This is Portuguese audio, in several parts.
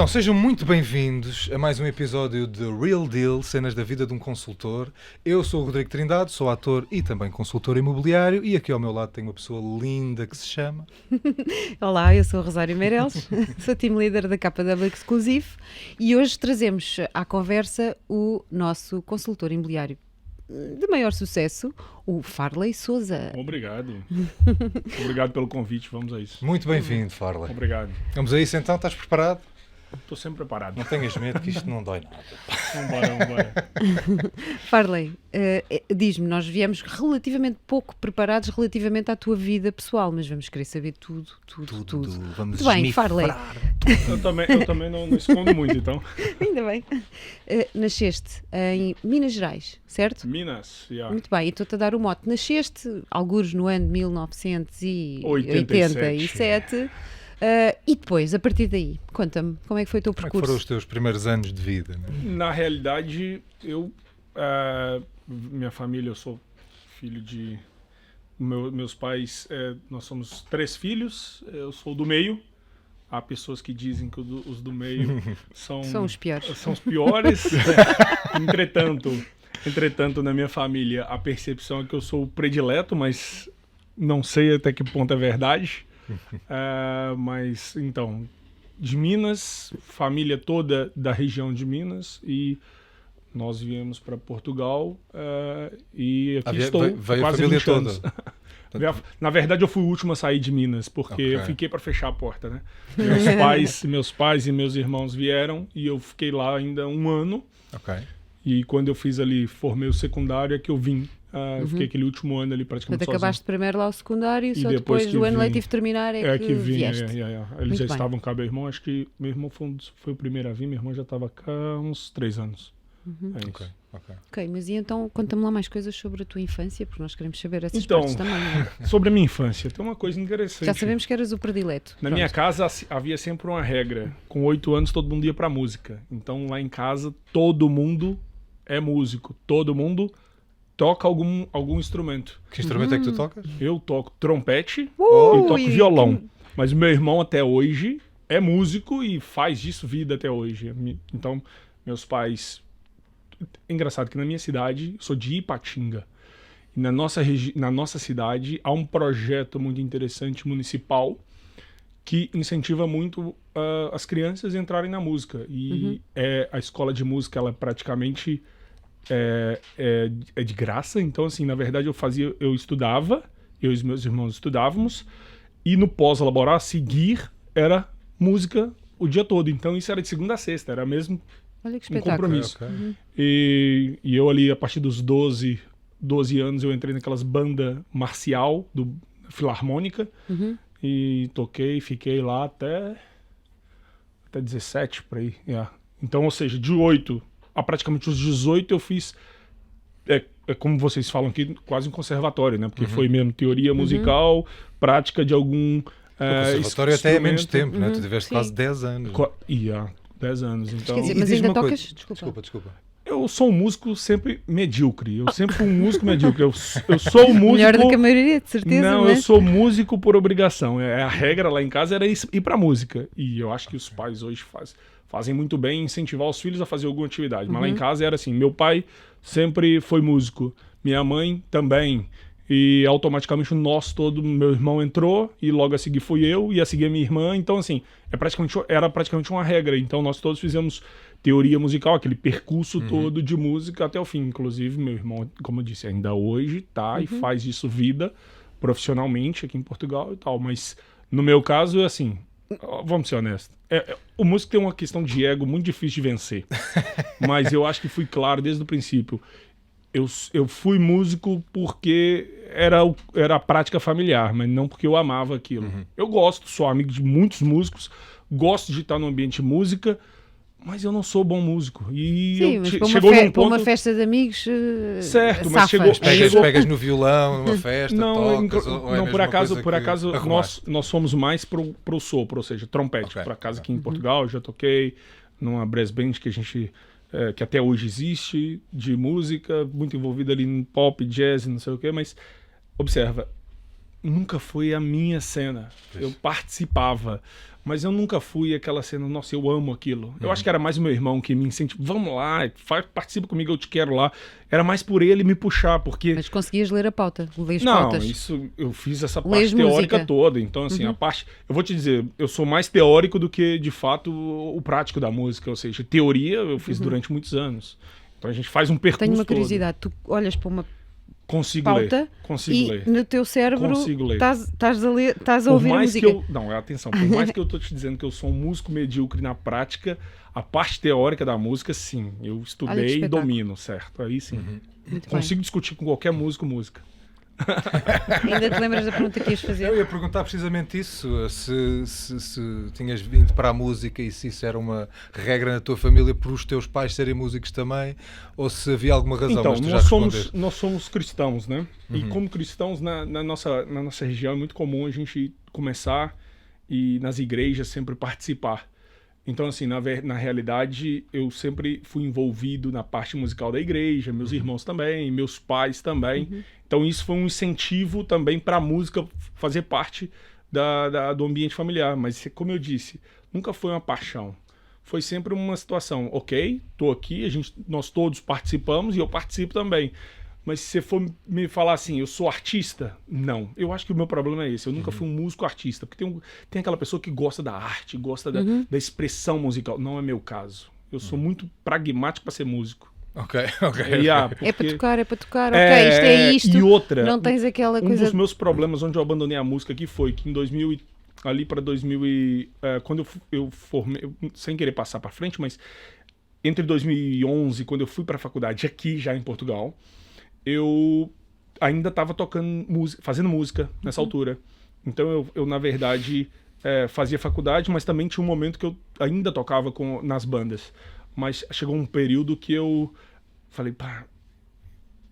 Então, sejam muito bem-vindos a mais um episódio de Real Deal, cenas da vida de um consultor. Eu sou o Rodrigo Trindade, sou ator e também consultor imobiliário, e aqui ao meu lado tenho uma pessoa linda que se chama... Olá, eu sou a Rosário Meireles, sou team leader da KW Exclusive e hoje trazemos à conversa o nosso consultor imobiliário de maior sucesso, o Farley Souza. Obrigado. Obrigado pelo convite, vamos a isso. Muito bem-vindo, Farley. Obrigado. Vamos a isso então, estás preparado? Estou sempre preparado. Não tenhas medo que isto não dói nada. Vambora. Farley, diz-me, nós viemos relativamente pouco preparados relativamente à tua vida pessoal, mas vamos querer saber tudo. Vamos Muito bem, Farley. Eu também não escondo muito, então. Ainda bem. Nasceste em Minas Gerais, certo? Minas, Muito bem, e estou-te a dar o mote. Nasceste, algures no ano de 1987. E depois, a partir daí, conta-me, como é que foi o teu Como é que percurso? foram os teus primeiros anos de vida? Né? Na realidade, minha família, eu sou filho de... meus pais, nós somos 3 filhos, eu sou do meio. Há pessoas que dizem que os do meio são os piores. São os piores. Entretanto, na minha família, a percepção é que eu sou o predileto, mas não sei até que ponto é verdade. Mas, então, de Minas, família toda da região de Minas, e nós viemos para Portugal e aqui estou veio quase a família 20 toda. anos. Na verdade, eu fui o último a sair de Minas, porque eu fiquei para fechar a porta, né? Meus pais e meus irmãos vieram e eu fiquei lá ainda um ano. E quando eu formei o secundário, é que eu vim. Eu fiquei aquele último ano ali praticamente sozinho. Acabaste primeiro lá o secundário, só depois depois do ano letivo terminar que vim, vieste. Eles já estavam cá, meu irmão, acho que meu irmão foi o primeiro a vir, meu irmão já estava cá há uns 3 anos. É isso. Ok, mas e então conta-me lá mais coisas sobre a tua infância, porque nós queremos saber essas Então, partes também. Não é? Sobre a minha infância, tem uma coisa interessante. Já sabemos que eras o predileto. Na minha casa havia sempre uma regra. Com 8 anos todo mundo ia pra música. Então lá em casa todo mundo é músico. Todo mundo toca algum instrumento. Que instrumento é que tu tocas? Eu toco trompete e toco violão. Mas meu irmão até hoje é músico e faz disso vida até hoje. Então meus pais... Engraçado que na minha cidade, eu sou de Ipatinga, e na nossa cidade há um projeto muito interessante municipal que incentiva muito as crianças a entrarem na música. E a escola de música, ela praticamente é de graça. Então, assim, na verdade eu estudava, eu e os meus irmãos estudávamos, e no pós-laboral, a seguir, era música o dia todo. Então isso era de segunda a sexta, era mesmo... Olha que um espetáculo. compromisso. E eu ali, a partir dos 12 anos, eu entrei naquelas bandas marcial, do Filarmônica, e toquei, fiquei lá até 17, por aí. Então, ou seja, de 8 a praticamente os 18 eu fiz, como vocês falam aqui, quase um conservatório, né? Porque foi mesmo teoria musical, prática de algum conservatório até é menos tempo, né? Tu tiveste quase 10 anos. 10 anos, então... Quer dizer, mas ainda tocas? Desculpa. Eu sou um músico sempre medíocre. Eu sempre fui um músico medíocre. Eu sou um músico... Melhor do que a maioria, de certeza. Não, eu sou músico por obrigação. A regra lá em casa era ir pra música. E eu acho que os pais hoje fazem muito bem em incentivar os filhos a fazer alguma atividade. Mas lá em casa era assim, meu pai sempre foi músico. Minha mãe também. E automaticamente meu irmão entrou, e logo a seguir fui eu, e a seguir a minha irmã. Então, assim, era praticamente uma regra. Então, nós todos fizemos teoria musical, aquele percurso todo de música até o fim. Inclusive, meu irmão, como eu disse, ainda hoje e faz isso vida profissionalmente aqui em Portugal e tal. Mas, no meu caso, assim, vamos ser honestos. O músico tem uma questão de ego muito difícil de vencer. Mas eu acho que fui claro desde o princípio. Eu fui músico porque era a prática familiar, mas não porque eu amava aquilo. Eu sou amigo de muitos músicos, gosto de estar no ambiente de música, mas eu não sou bom músico. E sim, mas chegou num ponto... uma festa de amigos, certo, mas pegas no violão numa festa, tocas, não, por acaso nós fomos mais pro sopro, ou seja, trompete. Por acaso aqui em Portugal eu já toquei numa brass band que a gente... que até hoje existe, de música, muito envolvida ali em pop, jazz, não sei o quê, mas observa, nunca foi a minha cena. Eu participava, mas eu nunca fui aquela cena, nossa, eu amo aquilo. Eu acho que era mais o meu irmão que me incentivou, vamos lá, participa comigo, eu te quero lá. Era mais por ele me puxar, porque... Mas conseguias ler a pauta, lês Não, pautas. isso eu fiz essa Lês parte teórica música. toda. Então, assim, a parte. Eu vou te dizer, eu sou mais teórico do que, de fato, o prático da música. Ou seja, teoria eu fiz durante muitos anos. Então a gente faz um percurso. Tenho uma todo. curiosidade, tu olhas para uma Consigo pauta ler. Consigo ler. e no teu cérebro Consigo ler. estás a Por ouvir a mais música. que eu. Não, atenção, por mais que eu tô te dizendo que eu sou um músico medíocre na prática, a parte teórica da música, sim. Eu Olha que estudei e espetáculo. domino, certo? Aí sim. Muito Consigo discutir com qualquer música. bem. Ainda te lembras da pergunta que ias Eu fazer? ia perguntar precisamente isso, se tinhas vindo para a música e se isso era uma regra na tua família por os teus pais serem músicos também, ou se havia alguma razão, Então, mas tu já nós somos cristãos, né? E como cristãos, na nossa região é muito comum a gente começar e nas igrejas sempre participar. Então, assim, na realidade, eu sempre fui envolvido na parte musical da igreja, meus irmãos também, meus pais também. Então, isso foi um incentivo também para a música fazer parte do ambiente familiar. Mas, como eu disse, nunca foi uma paixão. Foi sempre uma situação, ok, tô aqui, nós todos participamos e eu participo também. Mas se você for me falar assim, eu sou artista? Não. Eu acho que o meu problema é esse. Eu nunca fui um músico artista. Porque tem aquela pessoa que gosta da arte, gosta da expressão musical. Não é meu caso. Eu sou muito pragmático para ser músico. Ok. É para tocar, ok, isto é isto. E outra, Não tens aquela um coisa. dos meus problemas onde eu abandonei a música aqui foi que em 2000 ali para 2000 quando eu formei, sem querer passar para frente, mas entre 2011, quando eu fui para a faculdade aqui já em Portugal, eu ainda estava tocando música, fazendo música nessa altura. Então eu na verdade fazia faculdade, mas também tinha um momento que eu ainda tocava nas bandas. Mas chegou um período que eu falei, pá,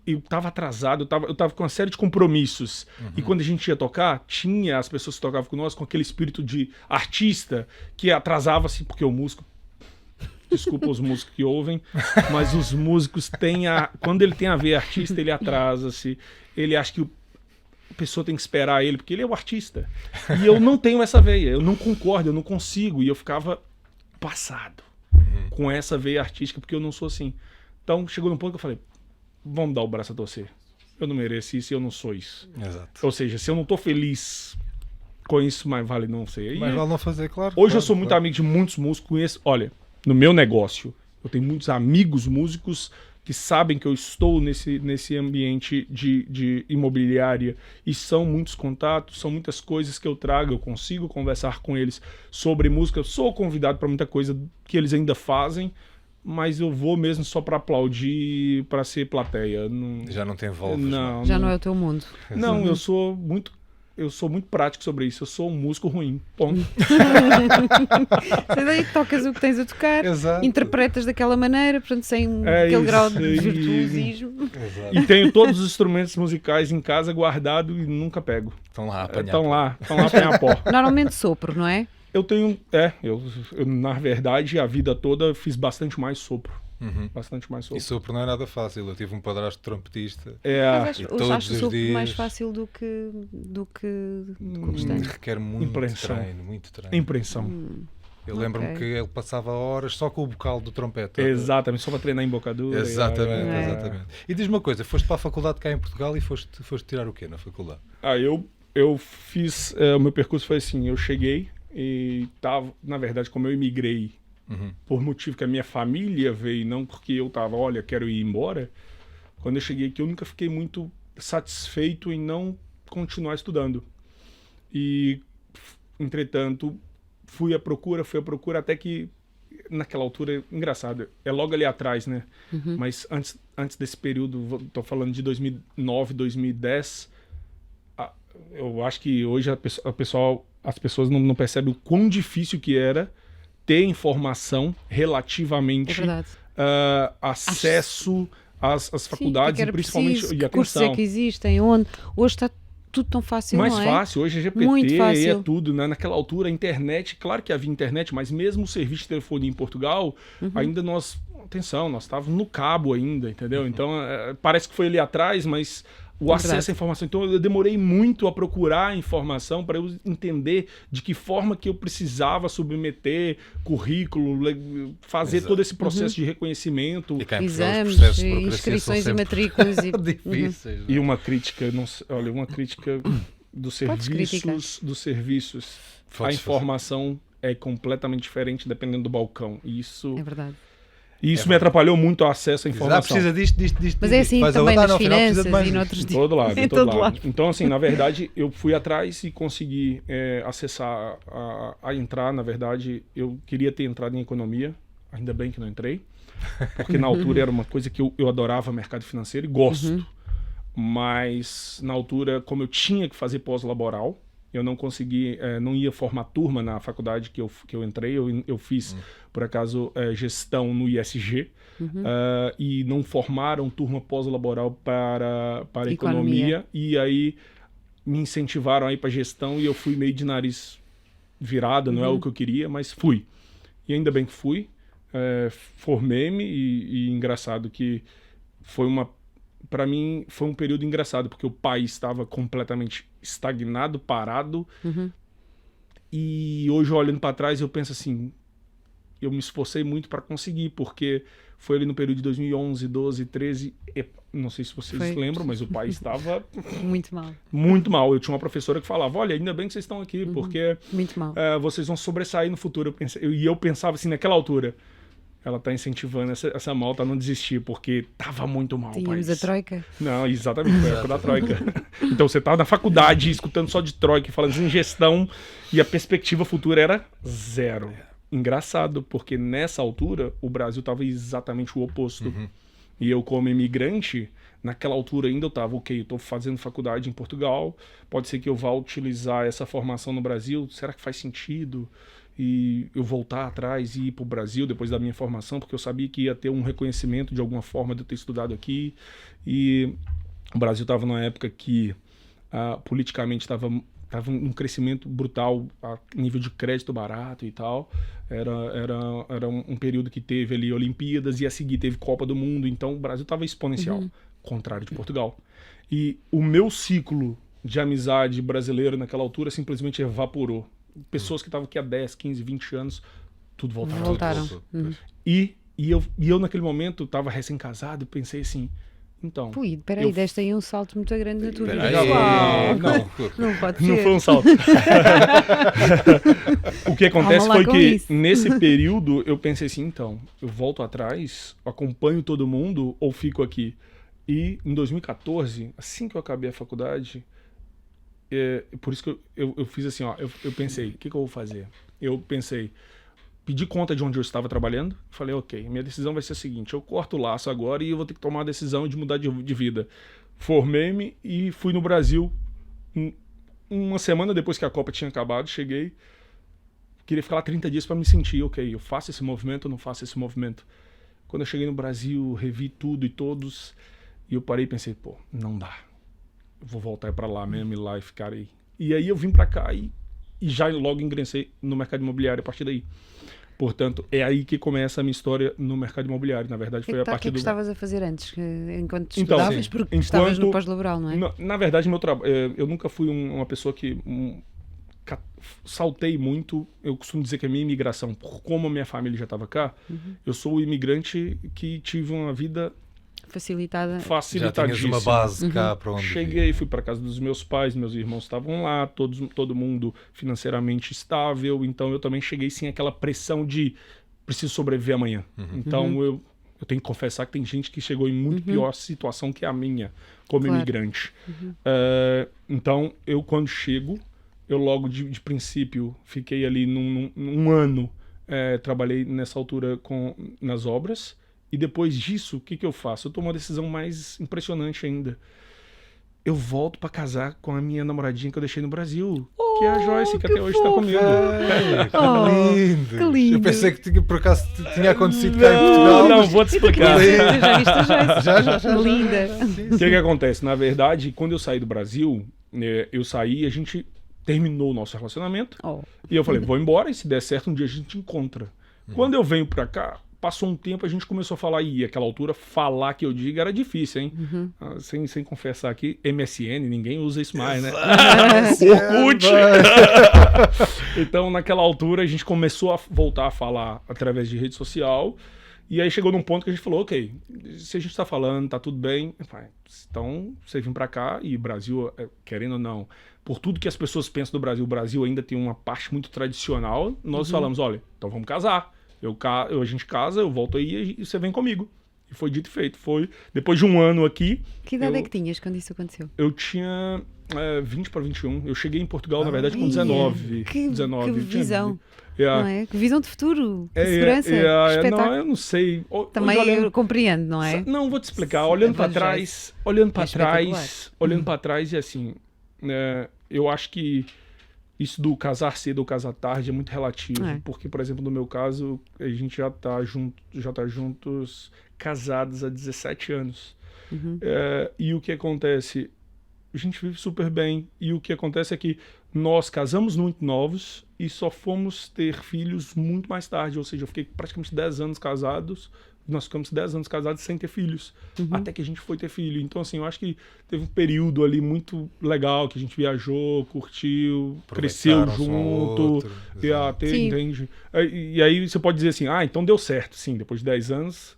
eu tava atrasado, eu tava com uma série de compromissos. E quando a gente ia tocar, tinha as pessoas que tocavam com nós com aquele espírito de artista que atrasava-se, porque o músico... Desculpa os músicos que ouvem, mas os músicos quando ele tem a ver artista, ele atrasa-se. Ele acha que a pessoa tem que esperar ele, porque ele é o artista. E eu não tenho essa veia, eu não concordo, eu não consigo. E eu ficava passado com essa veia artística, porque eu não sou assim. Então chegou num ponto que eu falei, vamos dar o braço a torcer. Eu não mereço isso e eu não sou isso. Exato. Ou seja, se eu não tô feliz com isso, mais vale não ser. Mas vale não fazer, claro. Hoje eu sou muito amigo de muitos músicos, conheço. Olha, no meu negócio, eu tenho muitos amigos músicos que sabem que eu estou nesse ambiente de imobiliária e são muitos contatos, são muitas coisas que eu trago, eu consigo conversar com eles sobre música, eu sou convidado para muita coisa que eles ainda fazem, mas eu vou mesmo só para aplaudir, para ser plateia. Já não tem voltas. Não, Já não é o teu mundo. Não, eu sou muito prático sobre isso. Eu sou um músico ruim. Ponto. Sei daí que tocas o que tens a tocar, Exato. interpretas daquela maneira, portanto, sem É aquele isso, grau de e- virtuosismo. Exato. E tenho todos os instrumentos musicais em casa guardado e nunca pego. Estão lá a apanhar. Estão lá a apanhar pó. Normalmente sopro, não é? Eu tenho. Eu, na verdade, a vida toda fiz bastante mais sopro. Bastante mais sopro. E sopro não é nada fácil. Eu tive um padrasto trompetista. Mas e acho, todos acho o os sopro dias- mais fácil do que o restante. Requer muito Impressão. treino, muito treino. Impressão. Eu lembro-me Ok. que ele passava horas só com o bocal do trompete. Exatamente, só para treinar embocadura. Exatamente, É. exatamente. E diz-me uma coisa, foste para a faculdade cá em Portugal e foste tirar o quê na faculdade? Eu fiz. O meu percurso foi assim: eu cheguei e tava. Na verdade, como eu imigrei por motivo que a minha família veio, não porque eu tava, olha, quero ir embora. Quando eu cheguei aqui, eu nunca fiquei muito satisfeito em não continuar estudando. E, entretanto, fui à procura, até que, naquela altura, engraçado, é logo ali atrás, né? Mas antes desse período, tô falando de 2009, 2010, eu acho que hoje as pessoas não percebem o quão difícil que era ter informação É relativamente verdade. acesso às Sim, o faculdades que era e principalmente preciso, e que cursos é atenção. que existem, onde? Hoje está tudo tão fácil, Mais não é? fácil, hoje é GPT, Muito fácil. é tudo, né? Naquela altura a internet, claro que havia internet, mas mesmo o serviço de telefonia em Portugal, ainda nós atenção, nós estávamos no Cabo ainda, entendeu? Então, parece que foi ali atrás, mas o acesso à informação. Então, eu demorei muito a procurar a informação para eu entender de que forma que eu precisava submeter currículo, fazer todo esse processo de reconhecimento. E cá em Portugal, os Exames, processos de burocracia inscrições são e sempre matrículas. difíceis. não é? E uma crítica, olha, uma crítica dos criticar. serviços. A Podes informação é completamente diferente dependendo do balcão. E isso É verdade. me atrapalhou muito o acesso à fazer. informação. Precisa disto. Mas é assim Faz a também outra, nas no final precisa finanças de mais e isto. noutros Em todo lado, em em todo todo lado. Então, assim, na verdade, eu fui atrás e consegui acessar a entrar. Na verdade, eu queria ter entrado em economia, ainda bem que não entrei, porque na altura era uma coisa que eu adorava mercado financeiro e gosto. Mas na altura, como eu tinha que fazer pós-laboral, eu não consegui, não ia formar turma na faculdade que eu entrei. Eu fiz, por acaso, gestão no ISG. E não formaram turma pós-laboral para economia. E aí me incentivaram a ir para gestão e eu fui meio de nariz virado, não é o que eu queria, mas fui. E ainda bem que fui. Formei-me e engraçado que para mim foi um período engraçado, porque o país estava completamente estagnado, parado. E hoje, olhando para trás, eu penso assim, eu me esforcei muito para conseguir, porque foi ali no período de 2011, 12, 13, não sei se vocês lembram, mas o país estava Muito mal. muito mal. Eu tinha uma professora que falava, olha, ainda bem que vocês estão aqui, porque Muito mal. vocês vão sobressair no futuro. Eu pensava assim, naquela altura, ela está incentivando essa malta a não desistir, porque estava muito mal o Tínhamos país. a Troika. Não, exatamente, foi a época da Troika. Então você estava na faculdade, escutando só de Troika, falando em gestão, e a perspectiva futura era zero. Engraçado, porque nessa altura o Brasil estava exatamente o oposto. E eu, como imigrante, naquela altura ainda eu estava, ok, eu estou fazendo faculdade em Portugal, pode ser que eu vá utilizar essa formação no Brasil, será que faz sentido? E eu voltar atrás e ir para o Brasil depois da minha formação, porque eu sabia que ia ter um reconhecimento de alguma forma de eu ter estudado aqui. E o Brasil estava numa época que politicamente estava um crescimento brutal a nível de crédito barato e tal. Era um período que teve ali Olimpíadas e a seguir teve Copa do Mundo. Então o Brasil estava exponencial, contrário de Portugal. E o meu ciclo de amizade brasileiro naquela altura simplesmente evaporou. Pessoas que estavam aqui há 10, 15, 20 anos, tudo voltaram. E eu naquele momento estava recém-casado e pensei assim, então... Pui, peraí, deste aí um salto muito grande na tua vida. Peraí, Não pode ser. Não foi um salto. O que acontece Calma lá foi com que isso. nesse período eu pensei assim, então, eu volto atrás, acompanho todo mundo ou fico aqui? E em 2014, assim que eu acabei a faculdade, por isso que eu fiz assim, ó, eu pensei, o que eu vou fazer? Eu pensei, pedi conta de onde eu estava trabalhando, falei, ok, minha decisão vai ser a seguinte, eu corto o laço agora e eu vou ter que tomar a decisão de mudar de vida. Formei-me e fui no Brasil. Uma semana depois que a Copa tinha acabado, cheguei, queria ficar lá 30 dias para me sentir, ok, eu faço esse movimento ou não faço esse movimento? Quando eu cheguei no Brasil, revi tudo e todos, e eu parei e pensei, pô, não dá. Eu vou voltar para lá mesmo e lá e ficar aí. E aí eu vim para cá e já logo ingressei no mercado imobiliário a partir daí. Portanto, é aí que começa a minha história no mercado imobiliário. Na verdade, foi a partir O que do... estavas a fazer antes, enquanto Então, estudavas? sim. Porque estavas no pós-laboral, não é? Na verdade, meu trabalho, eu nunca fui uma pessoa que saltei muito. Eu costumo dizer que a minha imigração, por como a minha família já estava cá, eu sou o imigrante que tive uma vida Facilitada. Já tinhas facilitadíssima. uma base cá para onde... Cheguei, fui para casa dos meus pais, meus irmãos estavam lá, todo mundo financeiramente estável, então eu também cheguei sem aquela pressão de preciso sobreviver amanhã. Então eu tenho que confessar que tem gente que chegou em muito pior situação que a minha, como imigrante. Então eu quando chego, eu logo de princípio fiquei ali num ano, trabalhei nessa altura nas obras. E depois disso, o que eu faço? Eu tomo uma decisão mais impressionante ainda. Eu volto pra casar com a minha namoradinha que eu deixei no Brasil, que é a Joyce, que até hoje tá comigo. Lindo. que lindo. Eu pensei que por acaso tinha acontecido cá em Portugal. Não, vou te explicar. Tu já viste a Joyce? Já. Linda. O que acontece? Na verdade, quando eu saí do Brasil, eu saí e a gente terminou o nosso relacionamento. Oh. E eu falei, vou embora e se der certo, um dia a gente encontra. Quando eu venho pra cá, passou um tempo, a gente começou a falar, e aquela altura, falar que eu digo era difícil, hein? Sem confessar aqui, MSN, ninguém usa isso mais, né? Orkut! Então, naquela altura, a gente começou a voltar a falar através de rede social, e aí chegou num ponto que a gente falou, ok, se a gente tá falando, tá tudo bem, então você vem pra cá, e Brasil, querendo ou não, por tudo que as pessoas pensam do Brasil, o Brasil ainda tem uma parte muito tradicional, nós falamos, olha, então vamos casar. A gente casa, eu volto aí e você vem comigo. E foi dito e feito. Foi depois de um ano aqui. Que idade é que tinhas quando isso aconteceu? Eu tinha 20 para 21. Eu cheguei em Portugal, na verdade, com 19. Que 19. visão. Yeah. Não é? Que visão de futuro, de segurança, espetáculo. Não, eu não sei. Também olhando, eu compreendo, não é? Não, vou te explicar. Olhando para trás, olhando para trás e assim, eu acho que isso do casar cedo ou casar tarde é muito relativo, porque, por exemplo, no meu caso, a gente já tá juntos, casados há 17 anos. E o que acontece? A gente vive super bem, e o que acontece é que nós casamos muito novos e só fomos ter filhos muito mais tarde, ou seja, eu fiquei praticamente 10 anos casados, nós ficamos 10 anos casados sem ter filhos, até que a gente foi ter filho. Então, assim, eu acho que teve um período ali muito legal, que a gente viajou, curtiu, cresceu junto, entende? E aí você pode dizer assim, então deu certo, sim, depois de 10 anos,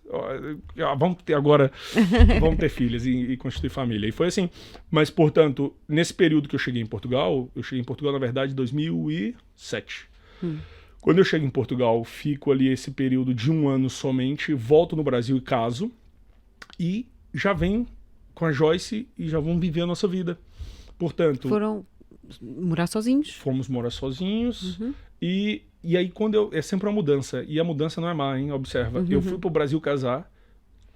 vamos ter filhos e constituir família. E foi assim, mas, portanto, nesse período que eu cheguei em Portugal, na verdade, em 2007. Quando eu chego em Portugal, fico ali esse período de 1 ano somente, volto no Brasil e caso, e já venho com a Joyce e já vamos viver a nossa vida. Portanto... Foram morar sozinhos? Fomos morar sozinhos, e aí é sempre uma mudança, e a mudança não é má, hein? Observa, eu fui pro Brasil casar,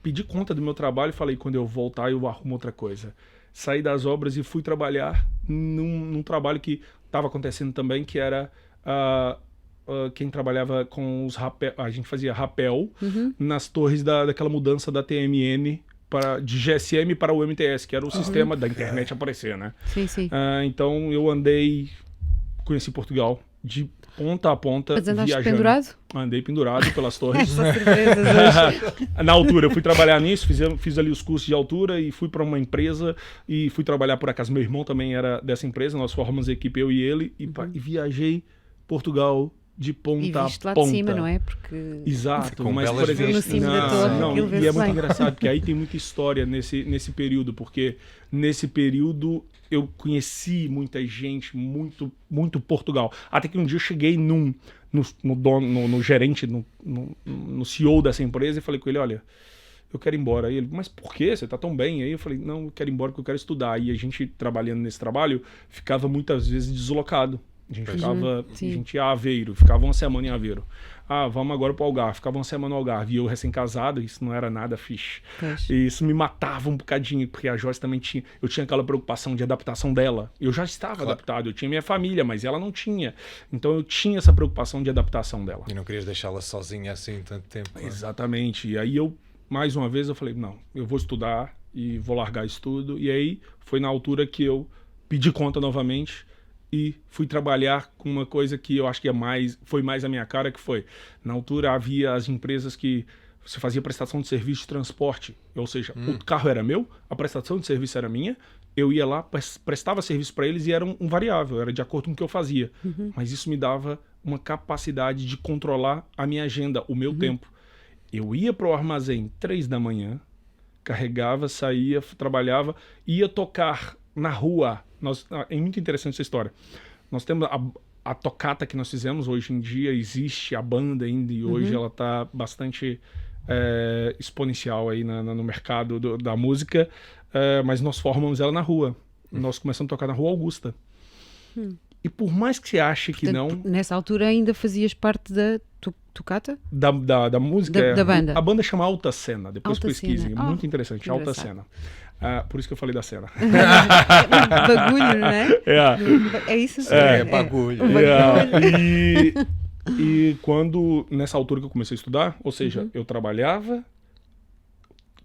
pedi conta do meu trabalho e falei, quando eu voltar eu arrumo outra coisa. Saí das obras e fui trabalhar num trabalho que estava acontecendo também, que era... quem trabalhava com os rapel, a gente fazia rapel nas torres daquela mudança da TMN de GSM para o MTS, que era o sistema da internet aparecer, né? Sim. Então eu conheci Portugal de ponta a ponta, mas andaste viajando. pendurado? Andei pendurado pelas torres. Essas surpresas hoje. Na altura, eu fui trabalhar nisso, fiz ali os cursos de altura e fui para uma empresa e fui trabalhar, por acaso, meu irmão também era dessa empresa, nós formamos a equipe, eu e ele, e viajei Portugal de ponta e viste a lá ponta. De cima, não é? Porque... Exato, com mas belas por exemplo, vistas. No cimo da torre, e é muito engraçado, porque aí tem muita história nesse período, porque nesse período eu conheci muita gente, muito Portugal. Até que um dia eu cheguei no gerente, no CEO dessa empresa e falei com ele, olha, eu quero ir embora. Aí ele, mas por quê? Você tá tão bem? Aí eu falei, não, eu quero ir embora porque eu quero estudar. E a gente, trabalhando nesse trabalho, ficava muitas vezes deslocado. A gente ia a Aveiro, ficava uma semana em Aveiro. Vamos agora pro Algarve, ficava uma semana no Algarve. E eu recém-casado, isso não era nada fixe. E isso me matava um bocadinho, porque a Joyce também eu tinha aquela preocupação de adaptação dela. Eu já estava adaptado, eu tinha minha família, mas ela não tinha. Então eu tinha essa preocupação de adaptação dela. E não querias deixá-la sozinha assim tanto tempo. Exatamente. E aí mais uma vez, eu falei, não, eu vou estudar e vou largar isso tudo. E aí foi na altura que eu pedi conta novamente e fui trabalhar com uma coisa que eu acho que foi mais a minha cara, que foi, na altura havia as empresas que você fazia prestação de serviço de transporte, ou seja, o carro era meu, a prestação de serviço era minha, eu ia lá, prestava serviço para eles e era um variável, era de acordo com o que eu fazia. Mas isso me dava uma capacidade de controlar a minha agenda, o meu tempo. Eu ia pro armazém 3 da manhã, carregava, saía, trabalhava, ia tocar na rua. É muito interessante essa história. Nós temos a tocata que nós fizemos, hoje em dia existe a banda ainda, e hoje ela está bastante exponencial aí no mercado da música, mas nós formamos ela na rua. Nós começamos a tocar na Rua Augusta. E por mais que você ache que não... Nessa altura ainda fazias parte da tocata? Da música? Da banda. A banda chama Alta Cena, depois Alta pesquisem. Cena. Muito interessante, Alta Cena. Por isso que eu falei da cena. Bagulho, não é? É isso? É bagulho. E quando, nessa altura que eu comecei a estudar, ou seja, eu trabalhava,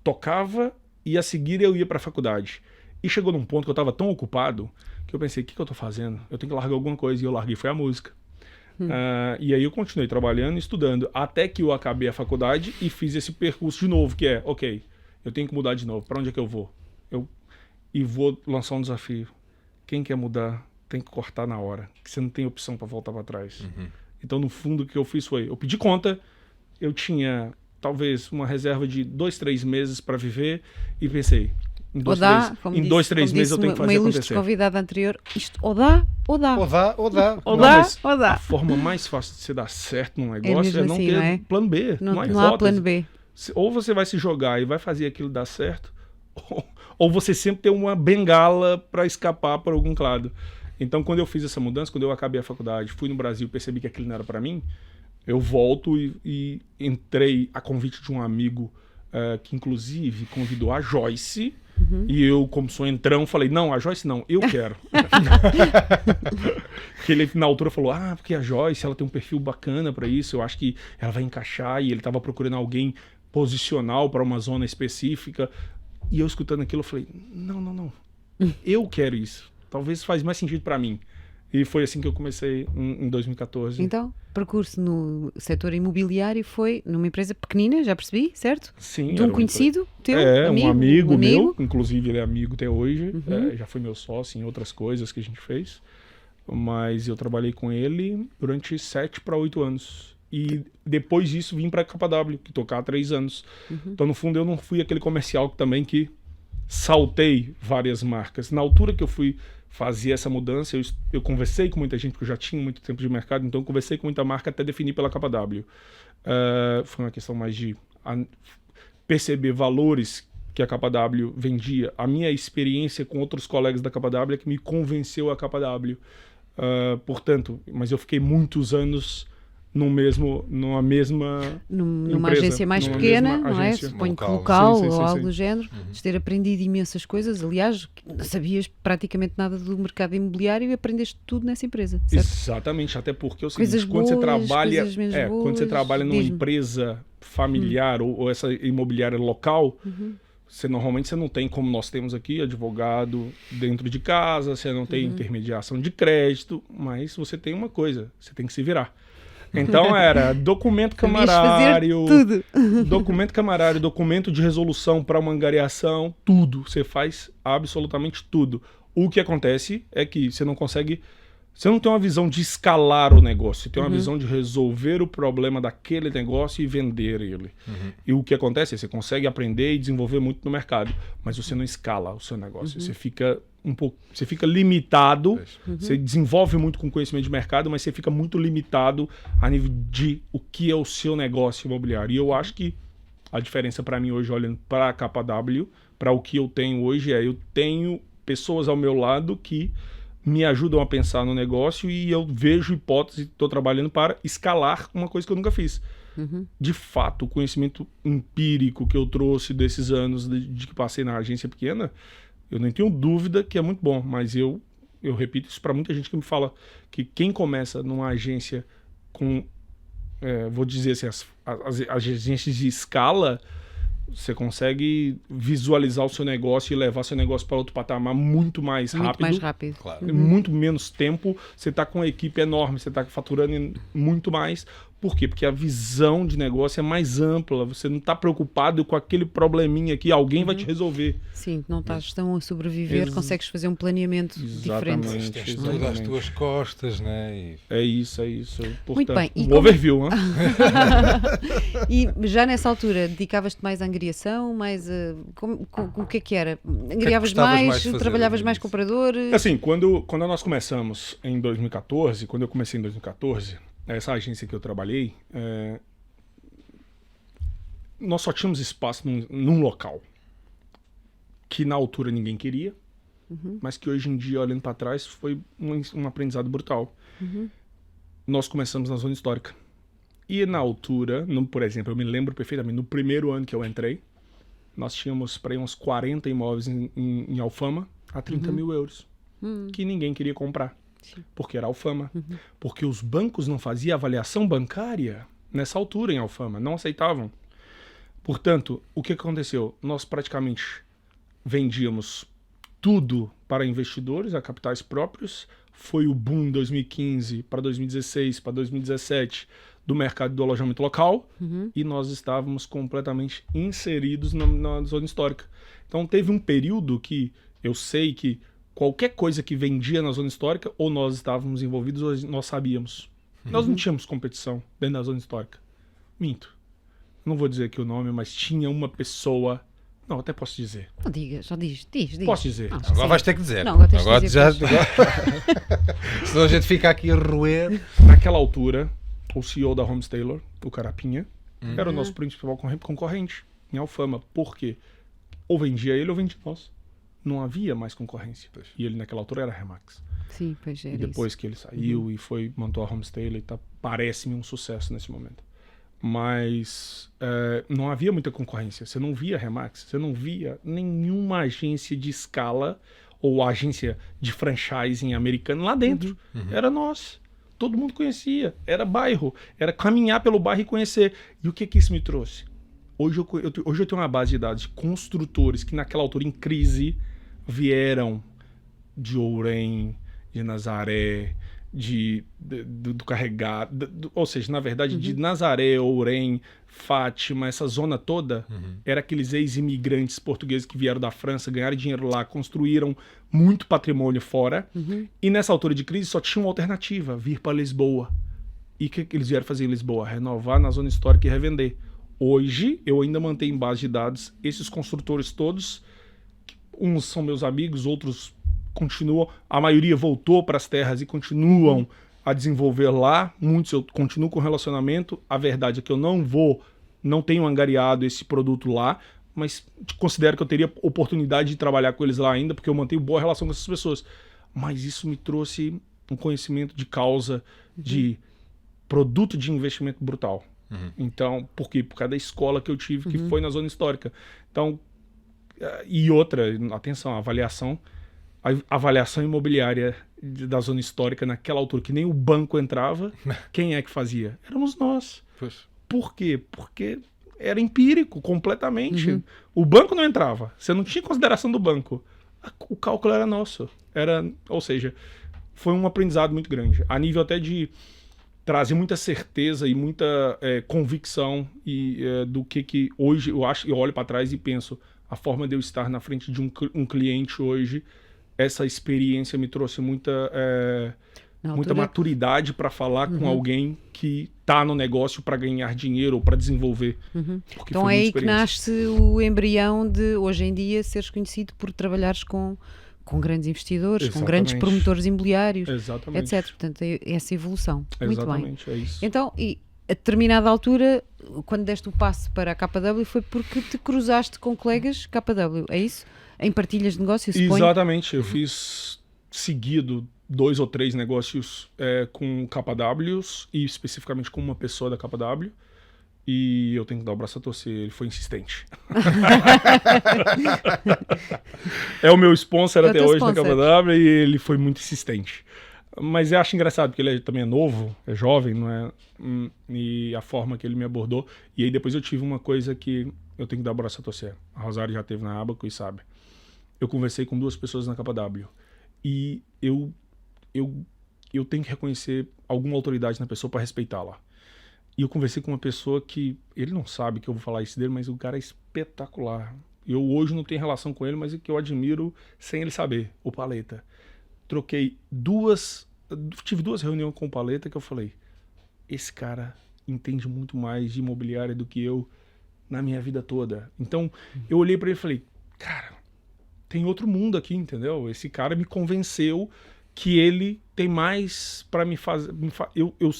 tocava e a seguir eu ia para a faculdade. E chegou num ponto que eu estava tão ocupado que eu pensei, o que eu tô fazendo? Eu tenho que largar alguma coisa. E eu larguei, foi a música. E aí eu continuei trabalhando e estudando, até que eu acabei a faculdade e fiz esse percurso de novo, que é, ok, eu tenho que mudar de novo. Para onde é que eu vou? E vou lançar um desafio. Quem quer mudar tem que cortar na hora, que você não tem opção para voltar para trás. Então, no fundo, o que eu fiz foi, eu pedi conta, eu tinha talvez uma reserva de 2, 3 meses para viver e pensei, em 2, 3 meses eu tenho que fazer uma ilustre acontecer. convidada anterior, isto ou dá, ou dá. Ou dá, ou dá. Ou Não, dá, mas ou dá. A forma mais fácil de você dar certo num negócio mesmo é não assim, ter não é? plano B. Não, há não há hipótese. plano B. Ou você vai se jogar e vai fazer aquilo dar certo, ou você sempre tem uma bengala para escapar por algum lado. Então, quando eu fiz essa mudança, quando eu acabei a faculdade, fui no Brasil, percebi que aquilo não era para mim, eu volto e entrei a convite de um amigo que, inclusive, convidou a Joyce. E eu, como sou entrão, falei, não, a Joyce não, eu quero. Que ele, na altura, falou, porque a Joyce, ela tem um perfil bacana para isso, eu acho que ela vai encaixar, e ele estava procurando alguém posicional para uma zona específica. E eu, escutando aquilo, eu falei, não, eu quero isso. Talvez faz mais sentido para mim. E foi assim que eu comecei em 2014. Então, percurso no setor imobiliário foi numa empresa pequenina, já percebi, certo? Sim, De um conhecido teu? um amigo meu, inclusive ele é amigo até hoje, já foi meu sócio em outras coisas que a gente fez, mas eu trabalhei com ele durante 7 para 8 anos. E depois disso vim para a KW, que tocar há 3 anos. Então, no fundo, eu não fui aquele comercial também que saltei várias marcas. Na altura que eu fui fazer essa mudança, eu conversei com muita gente, porque eu já tinha muito tempo de mercado, então eu conversei com muita marca até definir pela KW. Foi uma questão mais de perceber valores que a KW vendia. A minha experiência com outros colegas da KW é que me convenceu a KW. Portanto, mas eu fiquei muitos anos numa empresa, agência mais numa pequena, mesma não é? agência. Suponho que Local. local Sim, ou algo sim. do género. De ter aprendido imensas coisas. Aliás, não sabias praticamente nada do mercado imobiliário e aprendeste tudo nessa empresa, certo? Exatamente, até porque é o Coisas seguinte, quando você boas, trabalha, coisas menos quando você boas, trabalha numa diz-me. empresa familiar ou essa imobiliária local, normalmente você não tem, como nós temos aqui, advogado dentro de casa, você não tem intermediação de crédito, mas você tem uma coisa, você tem que se virar. Então era documento Sabias camarário, fazer tudo. documento camarário, documento de resolução para uma angariação, tudo. Você faz absolutamente tudo. O que acontece é que você não consegue, você não tem uma visão de escalar o negócio, você tem uma visão de resolver o problema daquele negócio e vender ele. E o que acontece é que você consegue aprender e desenvolver muito no mercado, mas você não escala o seu negócio. Você fica você fica limitado, você desenvolve muito com conhecimento de mercado, mas você fica muito limitado a nível de o que é o seu negócio imobiliário. E eu acho que a diferença para mim hoje, olhando para a KW, para o que eu tenho hoje, eu tenho pessoas ao meu lado que me ajudam a pensar no negócio e eu vejo hipótese, estou trabalhando para escalar uma coisa que eu nunca fiz. De fato, o conhecimento empírico que eu trouxe desses anos de que passei na agência pequena, eu nem tenho dúvida que é muito bom, mas eu repito isso para muita gente que me fala que quem começa numa agência com, vou dizer assim, as agências de escala, você consegue visualizar o seu negócio e levar seu negócio para outro patamar muito mais rápido. Muito mais rápido. Claro. Muito menos tempo, você está com uma equipe enorme, você está faturando muito mais. Por quê? Porque a visão de negócio é mais ampla, você não está preocupado com aquele probleminha que alguém vai te resolver. Sim, não estás tão a sobreviver, consegues fazer um planeamento diferente. Exatamente. Tens tudo às tuas costas, né? E É isso. Portanto, Muito bem. E um como- overview, né? E já nessa altura dedicavas-te mais à angariação, mais o que é que era? Angariavas gostavas mais, mais de fazer trabalhavas mais isso? comprador? Assim, quando nós começamos em 2014, quando eu comecei em 2014, essa agência que eu trabalhei, nós só tínhamos espaço num local que na altura ninguém queria, mas que hoje em dia, olhando para trás, foi um aprendizado brutal. Nós começamos na zona histórica. E na altura, por exemplo, eu me lembro perfeitamente, no primeiro ano que eu entrei, nós tínhamos para uns 40 imóveis em Alfama a 30 mil euros, que ninguém queria comprar. Porque era Alfama. Porque os bancos não faziam avaliação bancária nessa altura em Alfama, não aceitavam. Portanto, o que aconteceu? Nós praticamente vendíamos tudo para investidores, a capitais próprios, foi o boom 2015 para 2016, para 2017 do mercado do alojamento local, e nós estávamos completamente inseridos na zona histórica. Então teve um período que eu sei que qualquer coisa que vendia na zona histórica, ou nós estávamos envolvidos ou nós sabíamos. Nós não tínhamos competição dentro da zona histórica. Minto. Não vou dizer aqui o nome, mas tinha uma pessoa... Não, até posso dizer. Não diga, já diz. Posso dizer. Não, Agora sim. vais ter que dizer. Não, agora tens de agora dizer, Senão a gente fica aqui a roer. Naquela altura, o CEO da Holmes Taylor, o Carapinha, era o nosso principal concorrente em Alfama. Por quê? Ou vendia ele ou vendia nós. Não havia mais concorrência. Pois. E ele naquela altura era Remax. Sim, pois era E depois isso. que ele saiu e montou a Holmes Taylor, e tá, parece-me um sucesso nesse momento. Mas não havia muita concorrência. Você não via Remax, você não via nenhuma agência de escala ou agência de franchising americana lá dentro. Era nós. Todo mundo conhecia. Era bairro. Era caminhar pelo bairro e conhecer. E o que isso me trouxe? Hoje eu tenho uma base de dados de construtores que naquela altura em crise vieram de Ourém, de Nazaré, do Carregado, ou seja, na verdade, de Nazaré, Ourém, Fátima, essa zona toda, era aqueles ex-imigrantes portugueses que vieram da França, ganharam dinheiro lá, construíram muito patrimônio fora, e nessa altura de crise só tinha uma alternativa, vir para Lisboa. E o que eles vieram fazer em Lisboa? Renovar na zona histórica e revender. Hoje, eu ainda mantenho em base de dados esses construtores todos, uns são meus amigos, outros continuam, a maioria voltou para as terras e continuam a desenvolver lá, muitos eu continuo com relacionamento, a verdade é que eu não tenho angariado esse produto lá, mas considero que eu teria oportunidade de trabalhar com eles lá ainda, porque eu mantenho boa relação com essas pessoas, mas isso me trouxe um conhecimento de causa, de produto de investimento brutal. Então, por quê? Por causa da escola que eu tive, que foi na zona histórica. Então, e outra, atenção, a avaliação imobiliária da zona histórica naquela altura, que nem o banco entrava, quem é que fazia? Éramos nós. Pois. Por quê? Porque era empírico, completamente. O banco não entrava. Você não tinha consideração do banco. O cálculo era nosso. Ou seja, foi um aprendizado muito grande. A nível até de trazer muita certeza e muita convicção do que hoje eu olho para trás e penso, a forma de eu estar na frente de um cliente hoje, essa experiência me trouxe muita maturidade para falar com alguém que está no negócio para ganhar dinheiro ou para desenvolver. Então é aí que nasce o embrião de, hoje em dia, seres conhecido por trabalhares com grandes investidores, com grandes promotores imobiliários, etc. Portanto, é essa evolução. Exatamente, muito bem. É isso. Então, e a determinada altura, quando deste o passo para a KW, foi porque te cruzaste com colegas KW, é isso? Em partilhas de negócios, suponho? Exatamente. Eu fiz seguido 2 ou 3 negócios com KWs e especificamente com uma pessoa da KW. E eu tenho que dar o braço a torcer, ele foi insistente. É o meu sponsor até hoje na KW e ele foi muito insistente. Mas eu acho engraçado, porque ele também é novo, é jovem, não é? E a forma que ele me abordou. E aí depois eu tive uma coisa que eu tenho que dar o braço a torcer. A Rosário já teve na Abaco e sabe. Eu conversei com 2 pessoas na KW. E eu tenho que reconhecer alguma autoridade na pessoa para respeitá-la. E eu conversei com uma pessoa que, ele não sabe que eu vou falar isso dele, mas o cara é espetacular. Eu hoje não tenho relação com ele, mas é que eu admiro sem ele saber, o Paleta. Tive 2 reuniões com o Paleta que eu falei, esse cara entende muito mais de imobiliária do que eu na minha vida toda. Então, eu olhei para ele e falei, cara, tem outro mundo aqui, entendeu? Esse cara me convenceu que ele tem mais para me fazer...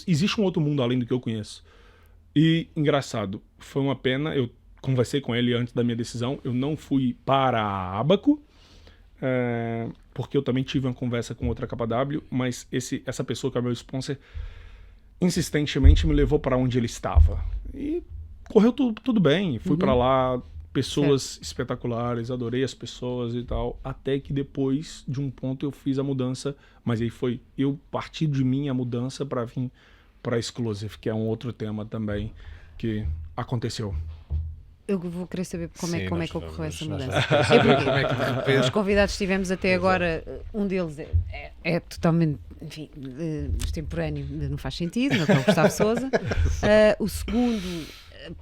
existe um outro mundo além do que eu conheço. E, engraçado, foi uma pena, eu conversei com ele antes da minha decisão, eu não fui para a Abaco, porque eu também tive uma conversa com outra KW, mas essa pessoa que é meu sponsor, insistentemente me levou para onde ele estava. E correu tudo bem, fui para lá, pessoas espetaculares, adorei as pessoas e tal, até que depois de um ponto eu fiz a mudança, mas aí eu parti de mim a mudança para vir para Exclusive, que é um outro tema também que aconteceu. Eu vou querer saber como Sim, é nós que ocorreu vamos- essa nós mudança. vamos É porque como é que de repente- os convidados que tivemos até agora, um deles é totalmente, enfim, extemporâneo, não faz sentido, não é o Gustavo Sousa. O segundo,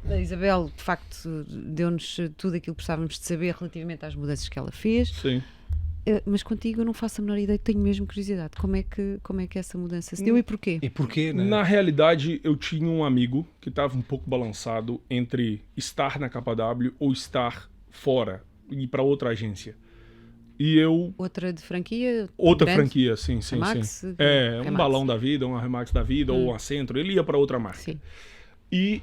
a Isabel, de facto, deu-nos tudo aquilo que precisávamos de saber relativamente às mudanças que ela fez. Sim. Mas contigo eu não faço a menor ideia, tenho mesmo curiosidade. Como é que essa mudança se deu e porquê? E porquê, né? Na realidade, eu tinha um amigo que estava um pouco balançado entre estar na KW ou estar fora e ir para outra agência. E eu... Outra de franquia? Outra grande? franquia, sim, sim, Remax? sim. É, um Remax. balão da vida, uma Remax da vida, ou uma Centro. Ele ia para outra marca. Sim. E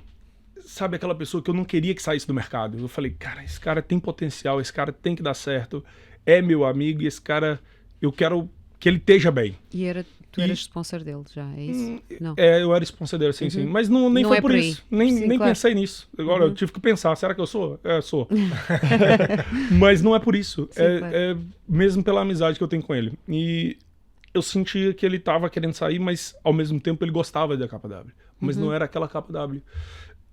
sabe aquela pessoa que eu não queria que saísse do mercado? Eu falei, cara, esse cara tem potencial, esse cara tem que dar certo, é meu amigo e esse cara, eu quero que ele esteja bem. E tu eras sponsor dele já, é isso? Não. É, eu era sponsor dele, sim, sim. Mas nem Não foi é por por aí. isso. Nem Sim, claro. pensei nisso. Agora eu tive que pensar, será que eu sou? É, sou. Mas não é por isso. Sim, claro. É mesmo pela amizade que eu tenho com ele. E eu sentia que ele estava querendo sair, mas ao mesmo tempo ele gostava da KW. Mas não era aquela KW.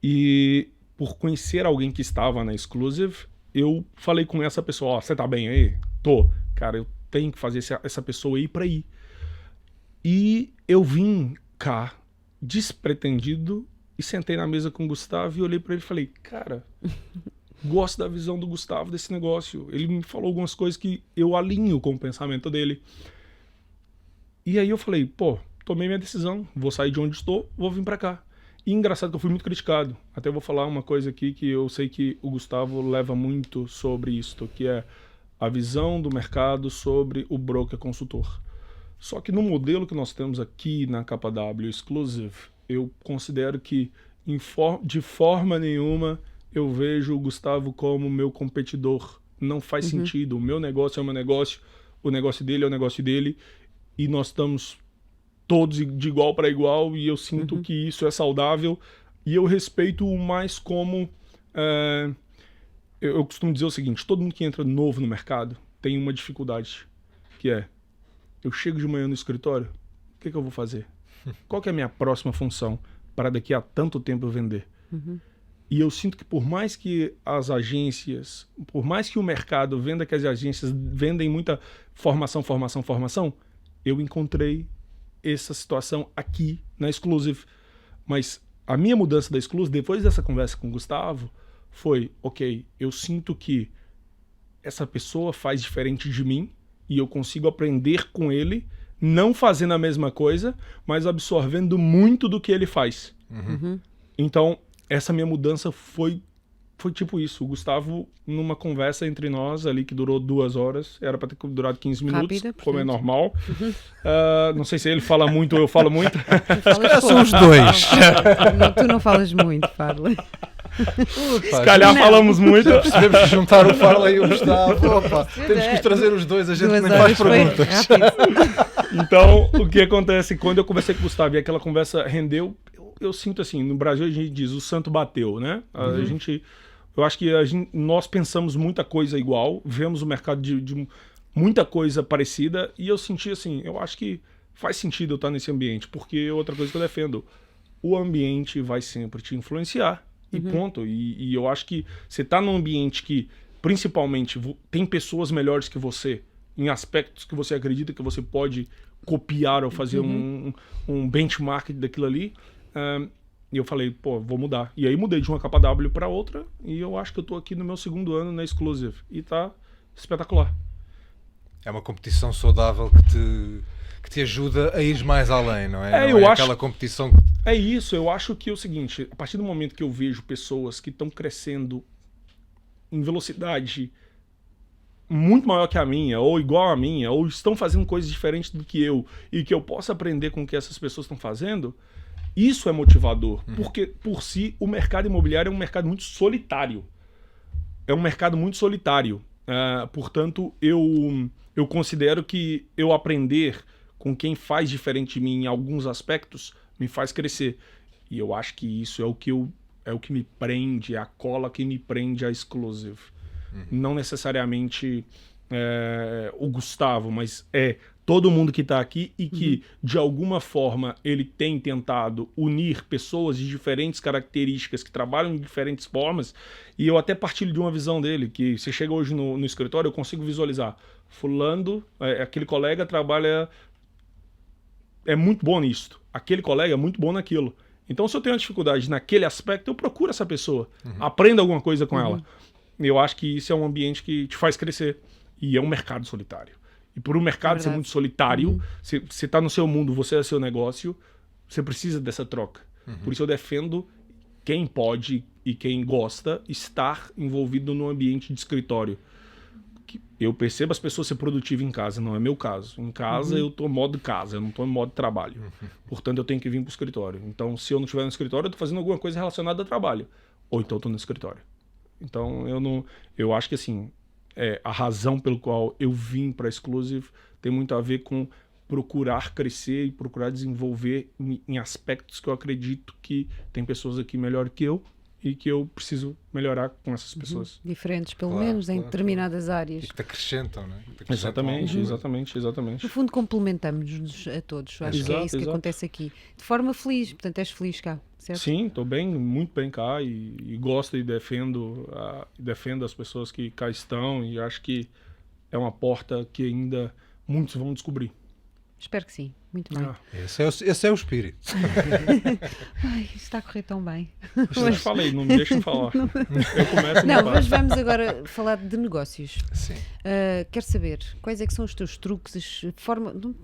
E por conhecer alguém que estava na Exclusive, eu falei com essa pessoa, ó, você tá bem aí? Tô. Cara, eu tenho que fazer essa pessoa ir pra ir. E eu vim cá, despretendido, e sentei na mesa com o Gustavo e olhei pra ele e falei, cara, gosto da visão do Gustavo desse negócio. Ele me falou algumas coisas que eu alinho com o pensamento dele. E aí eu falei, pô, tomei minha decisão, vou sair de onde estou, vou vir pra cá. E engraçado que eu fui muito criticado. Até vou falar uma coisa aqui que eu sei que o Gustavo leva muito sobre isto, que é a visão do mercado sobre o broker consultor. Só que no modelo que nós temos aqui na KW Exclusive, eu considero que de forma nenhuma eu vejo o Gustavo como meu competidor. Não faz sentido. O meu negócio é o meu negócio, o negócio dele é o negócio dele, e nós estamos todos de igual para igual, e eu sinto que isso é saudável, e eu respeito mais como... eu costumo dizer o seguinte, todo mundo que entra novo no mercado tem uma dificuldade, que é, eu chego de manhã no escritório, o que eu vou fazer? Qual que é a minha próxima função para daqui a tanto tempo eu vender? E eu sinto que por mais que as agências, por mais que o mercado venda que as agências vendem muita formação, eu encontrei essa situação aqui na Exclusive. Mas a minha mudança da Exclusive, depois dessa conversa com o Gustavo, foi, ok, eu sinto que essa pessoa faz diferente de mim e eu consigo aprender com ele, não fazendo a mesma coisa, mas absorvendo muito do que ele faz. Então, essa minha mudança foi tipo isso. O Gustavo, numa conversa entre nós ali, que durou 2 horas, era para ter durado 15 minutos, Rápida, como é portanto. normal. Não sei se ele fala muito ou eu falo muito. São os dois. Tu não falas muito, Fábio. Se calhar falamos muito. Percebemos que juntar o Farley e o Gustavo. Opa, temos que os trazer os dois, a gente 2 nem faz horas foi perguntas. rápido. Então, o que acontece? Quando eu conversei com o Gustavo e aquela conversa rendeu, eu sinto assim, no Brasil a gente diz, o santo bateu, né? Eu acho que nós pensamos muita coisa igual, vemos o mercado de muita coisa parecida, e eu senti assim, eu acho que faz sentido eu estar nesse ambiente, porque outra coisa que eu defendo, o ambiente vai sempre te influenciar, e ponto. E eu acho que você está num ambiente que, principalmente, tem pessoas melhores que você, em aspectos que você acredita que você pode copiar ou fazer um benchmark daquilo ali, e eu falei, pô, vou mudar. E aí mudei de uma KW para outra, e eu acho que eu tô aqui no meu 2º ano na Exclusive, e tá espetacular. É uma competição saudável que te ajuda a ir mais além, não é? Eu não é acho- aquela competição É isso, eu acho que é o seguinte, a partir do momento que eu vejo pessoas que estão crescendo em velocidade muito maior que a minha, ou igual a minha, ou estão fazendo coisas diferentes do que eu, e que eu possa aprender com o que essas pessoas estão fazendo, isso é motivador, porque por si o mercado imobiliário é um mercado muito solitário. É um mercado muito solitário. Portanto, eu considero que eu aprender com quem faz diferente de mim em alguns aspectos me faz crescer. E eu acho que isso é o que me prende, é a cola que me prende à Exclusive. Não necessariamente o Gustavo, mas todo mundo que está aqui e que, de alguma forma, ele tem tentado unir pessoas de diferentes características que trabalham de diferentes formas. E eu até partilho de uma visão dele, que você chega hoje no escritório, eu consigo visualizar. Fulano, aquele colega trabalha... é muito bom nisso. Aquele colega é muito bom naquilo. Então, se eu tenho uma dificuldade naquele aspecto, eu procuro essa pessoa. Aprenda alguma coisa com ela. Eu acho que isso é um ambiente que te faz crescer. E é um mercado solitário. E por um mercado ser muito solitário, você está no seu mundo, você é seu negócio, você precisa dessa troca. Por isso eu defendo quem pode e quem gosta estar envolvido no ambiente de escritório. Eu percebo as pessoas ser produtivas em casa, não é meu caso. Em casa eu estou em modo casa, eu não estou em modo trabalho. Portanto, eu tenho que vir para o escritório. Então, se eu não estiver no escritório, eu estou fazendo alguma coisa relacionada ao trabalho. Ou então eu estou no escritório. Então, eu acho que assim, a razão pelo qual eu vim para a Exclusive tem muito a ver com procurar crescer e procurar desenvolver em aspectos que eu acredito que tem pessoas aqui melhor que eu e que eu preciso melhorar com essas pessoas. Diferentes, pelo menos, em determinadas áreas. E que te acrescentam, não é? Exatamente. No fundo, complementamos-nos a todos. Acho que é isso que acontece aqui. De forma feliz, portanto, és feliz cá, certo? Sim, estou bem, muito bem cá e gosto e defendo as pessoas que cá estão e acho que é uma porta que ainda muitos vão descobrir. Espero que sim. Muito bem. Esse é o espírito. Ai, isto está a correr tão bem. Eu já falei, não me deixem falar. Eu começo Não, mas vamos agora falar de negócios. Sim. Quero saber quais é que são os teus truques,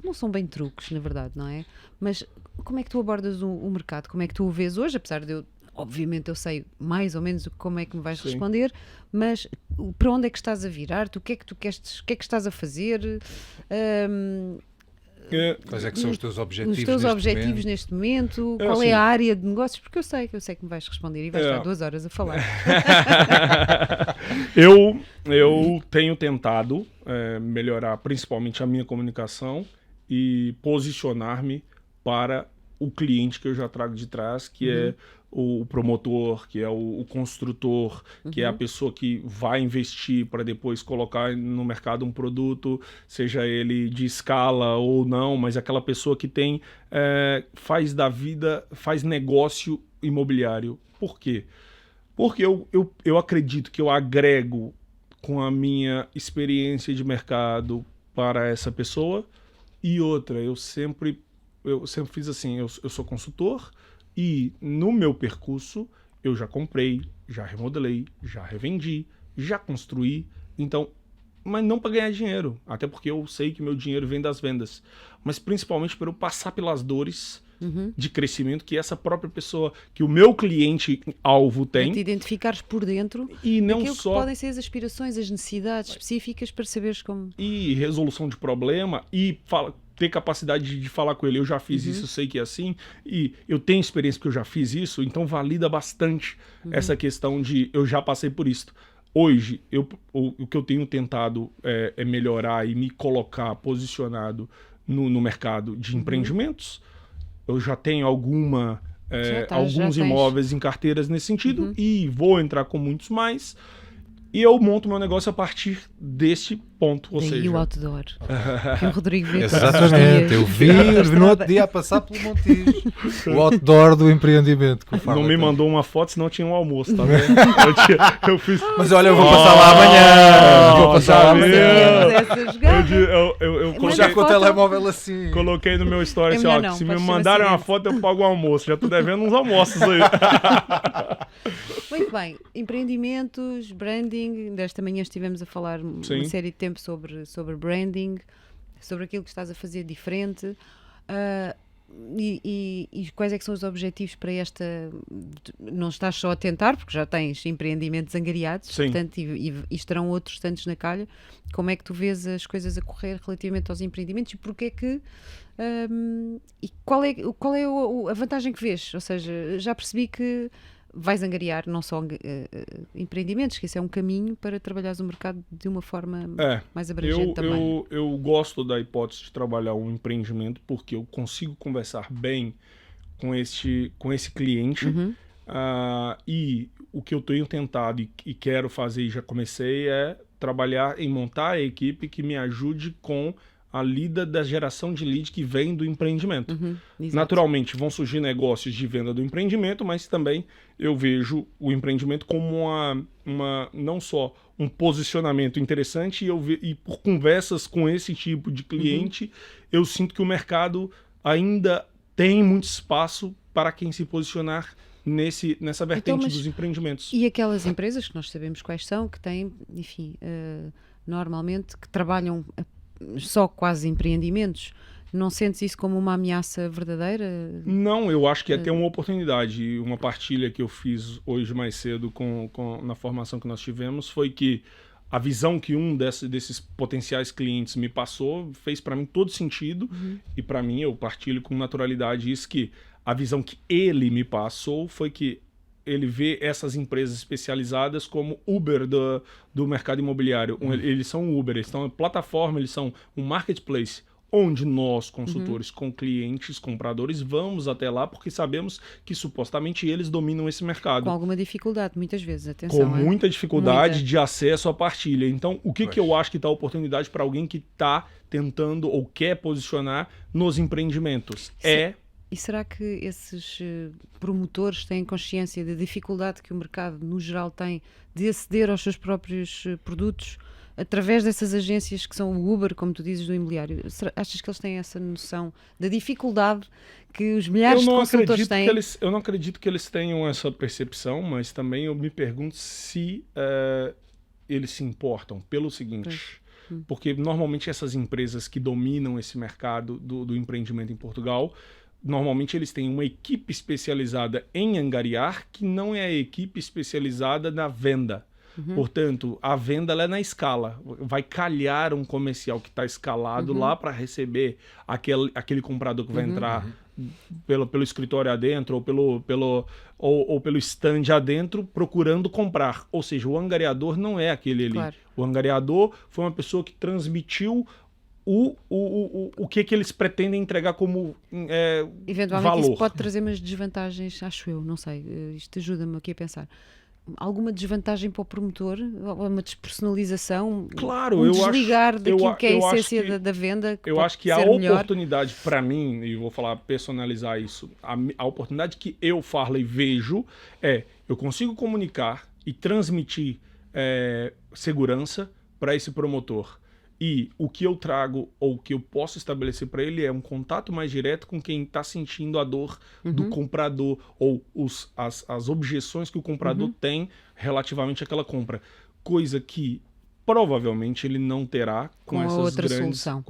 não são bem truques, na verdade, não é? Mas como é que tu abordas o mercado? Como é que tu o vês hoje? Apesar de obviamente eu sei mais ou menos como é que me vais responder, mas para onde é que estás a virar-te? O que é que tu queres, o que é que estás a fazer? Quais é que são os teus objetivos neste momento? Qual é a área de negócios? Porque eu sei que me vais responder e vais estar 2 horas a falar. Eu tenho tentado melhorar principalmente a minha comunicação e posicionar-me para o cliente que eu já trago de trás, que é o promotor, que é o construtor, que é a pessoa que vai investir para depois colocar no mercado um produto, seja ele de escala ou não, mas aquela pessoa que tem faz negócio imobiliário. Por quê? Porque eu acredito que eu agrego com a minha experiência de mercado para essa pessoa. E outra, eu sempre fiz assim, eu sou consultor e no meu percurso eu já comprei, já remodelei, já revendi, já construí, então, mas não para ganhar dinheiro, até porque eu sei que meu dinheiro vem das vendas, mas principalmente para eu passar pelas dores de crescimento que essa própria pessoa, que o meu cliente-alvo tem. Para te identificares por dentro e não daquilo só que podem ser as aspirações, as necessidades específicas para saberes como... E resolução de problema e ter capacidade de falar com ele, eu já fiz isso, eu sei que é assim, e eu tenho experiência porque eu já fiz isso, então valida bastante essa questão de eu já passei por isso. Hoje, o que eu tenho tentado é melhorar e me colocar posicionado no mercado de empreendimentos. Eu já tenho alguns imóveis em carteiras nesse sentido e vou entrar com muitos mais. E eu monto meu negócio a partir deste ponto. Ou seja, o outdoor. Que o Rodrigo vê. Exatamente. Eu vi no outro dia a passar pelo Montijo. O outdoor do empreendimento. Que não me mandou uma foto, senão tinha um almoço, tá vendo? eu fiz... Mas olha, eu vou passar lá amanhã. Vou passar amanhã. Eu coloquei já com o telemóvel assim. Coloquei no meu story assim, ó, se me mandarem uma foto, eu pago o almoço. Já tô devendo uns almoços aí. Muito bem. Empreendimentos, branding. Desta manhã estivemos a falar uma série de tempo sobre branding, sobre aquilo que estás a fazer diferente. E quais é que são os objetivos para esta... Não estás só a tentar, porque já tens empreendimentos angariados, portanto, e estarão outros tantos na calha. Como é que tu vês as coisas a correr relativamente aos empreendimentos e porque é que... e qual é a vantagem que vês? Ou seja, já percebi que vais angariar não só empreendimentos, que isso é um caminho para trabalhares o mercado de uma forma mais abrangente também. Eu gosto da hipótese de trabalhar um empreendimento porque eu consigo conversar bem com esse cliente e o que eu tenho tentado e quero fazer e já comecei é trabalhar em montar a equipe que me ajude com a lida da geração de lead que vem do empreendimento. Exato. Naturalmente, vão surgir negócios de venda do empreendimento, mas também eu vejo o empreendimento como não só um posicionamento interessante, e por conversas com esse tipo de cliente, eu sinto que o mercado ainda tem muito espaço para quem se posicionar nessa vertente dos empreendimentos. E aquelas empresas que nós sabemos quais são, que têm, enfim, normalmente, que trabalham só quase empreendimentos, não sentes isso como uma ameaça verdadeira? Não, eu acho que é até uma oportunidade. Uma partilha que eu fiz hoje mais cedo na formação que nós tivemos foi que a visão que um desses potenciais clientes me passou fez para mim todo sentido, e para mim eu partilho com naturalidade isso, que a visão que ele me passou foi que ele vê essas empresas especializadas como Uber do mercado imobiliário. Eles são Uber, eles são uma plataforma, eles são um marketplace, onde nós, consultores com clientes, compradores, vamos até lá porque sabemos que supostamente eles dominam esse mercado. Com alguma dificuldade, muitas vezes, atenção. Com muita dificuldade de acesso à partilha. Então, o que eu acho que dá oportunidade para alguém que está tentando ou quer posicionar nos empreendimentos? E será que esses promotores têm consciência da dificuldade que o mercado, no geral, tem de aceder aos seus próprios produtos através dessas agências que são o Uber, como tu dizes, do imobiliário? Achas que eles têm essa noção da dificuldade que os milhares de consultores têm? Eu não acredito que eles tenham essa percepção, mas também eu me pergunto se eles se importam pelo seguinte... Porque normalmente essas empresas que dominam esse mercado do empreendimento em Portugal, normalmente eles têm uma equipe especializada em angariar, que não é a equipe especializada na venda. Portanto, a venda ela é na escala. Vai calhar um comercial que está escalado lá para receber aquele comprador que vai entrar pelo escritório adentro ou pelo stand adentro procurando comprar. Ou seja, o angariador não é aquele ali. Claro. O angariador foi uma pessoa que transmitiu o que eles pretendem entregar como Eventualmente valor. isso pode trazer umas desvantagens, acho eu, não sei, isto ajuda-me aqui a pensar. Alguma desvantagem para o promotor? Uma despersonalização? Claro, eu desligar daquilo que é a essência da venda? Eu acho que a oportunidade para mim, e vou falar personalizar isso, a oportunidade que eu falo e vejo eu consigo comunicar e transmitir segurança para esse promotor. E o que eu trago ou o que eu posso estabelecer para ele é um contato mais direto com quem está sentindo a dor do comprador ou as objeções que o comprador tem relativamente àquela compra. Coisa que provavelmente ele não terá com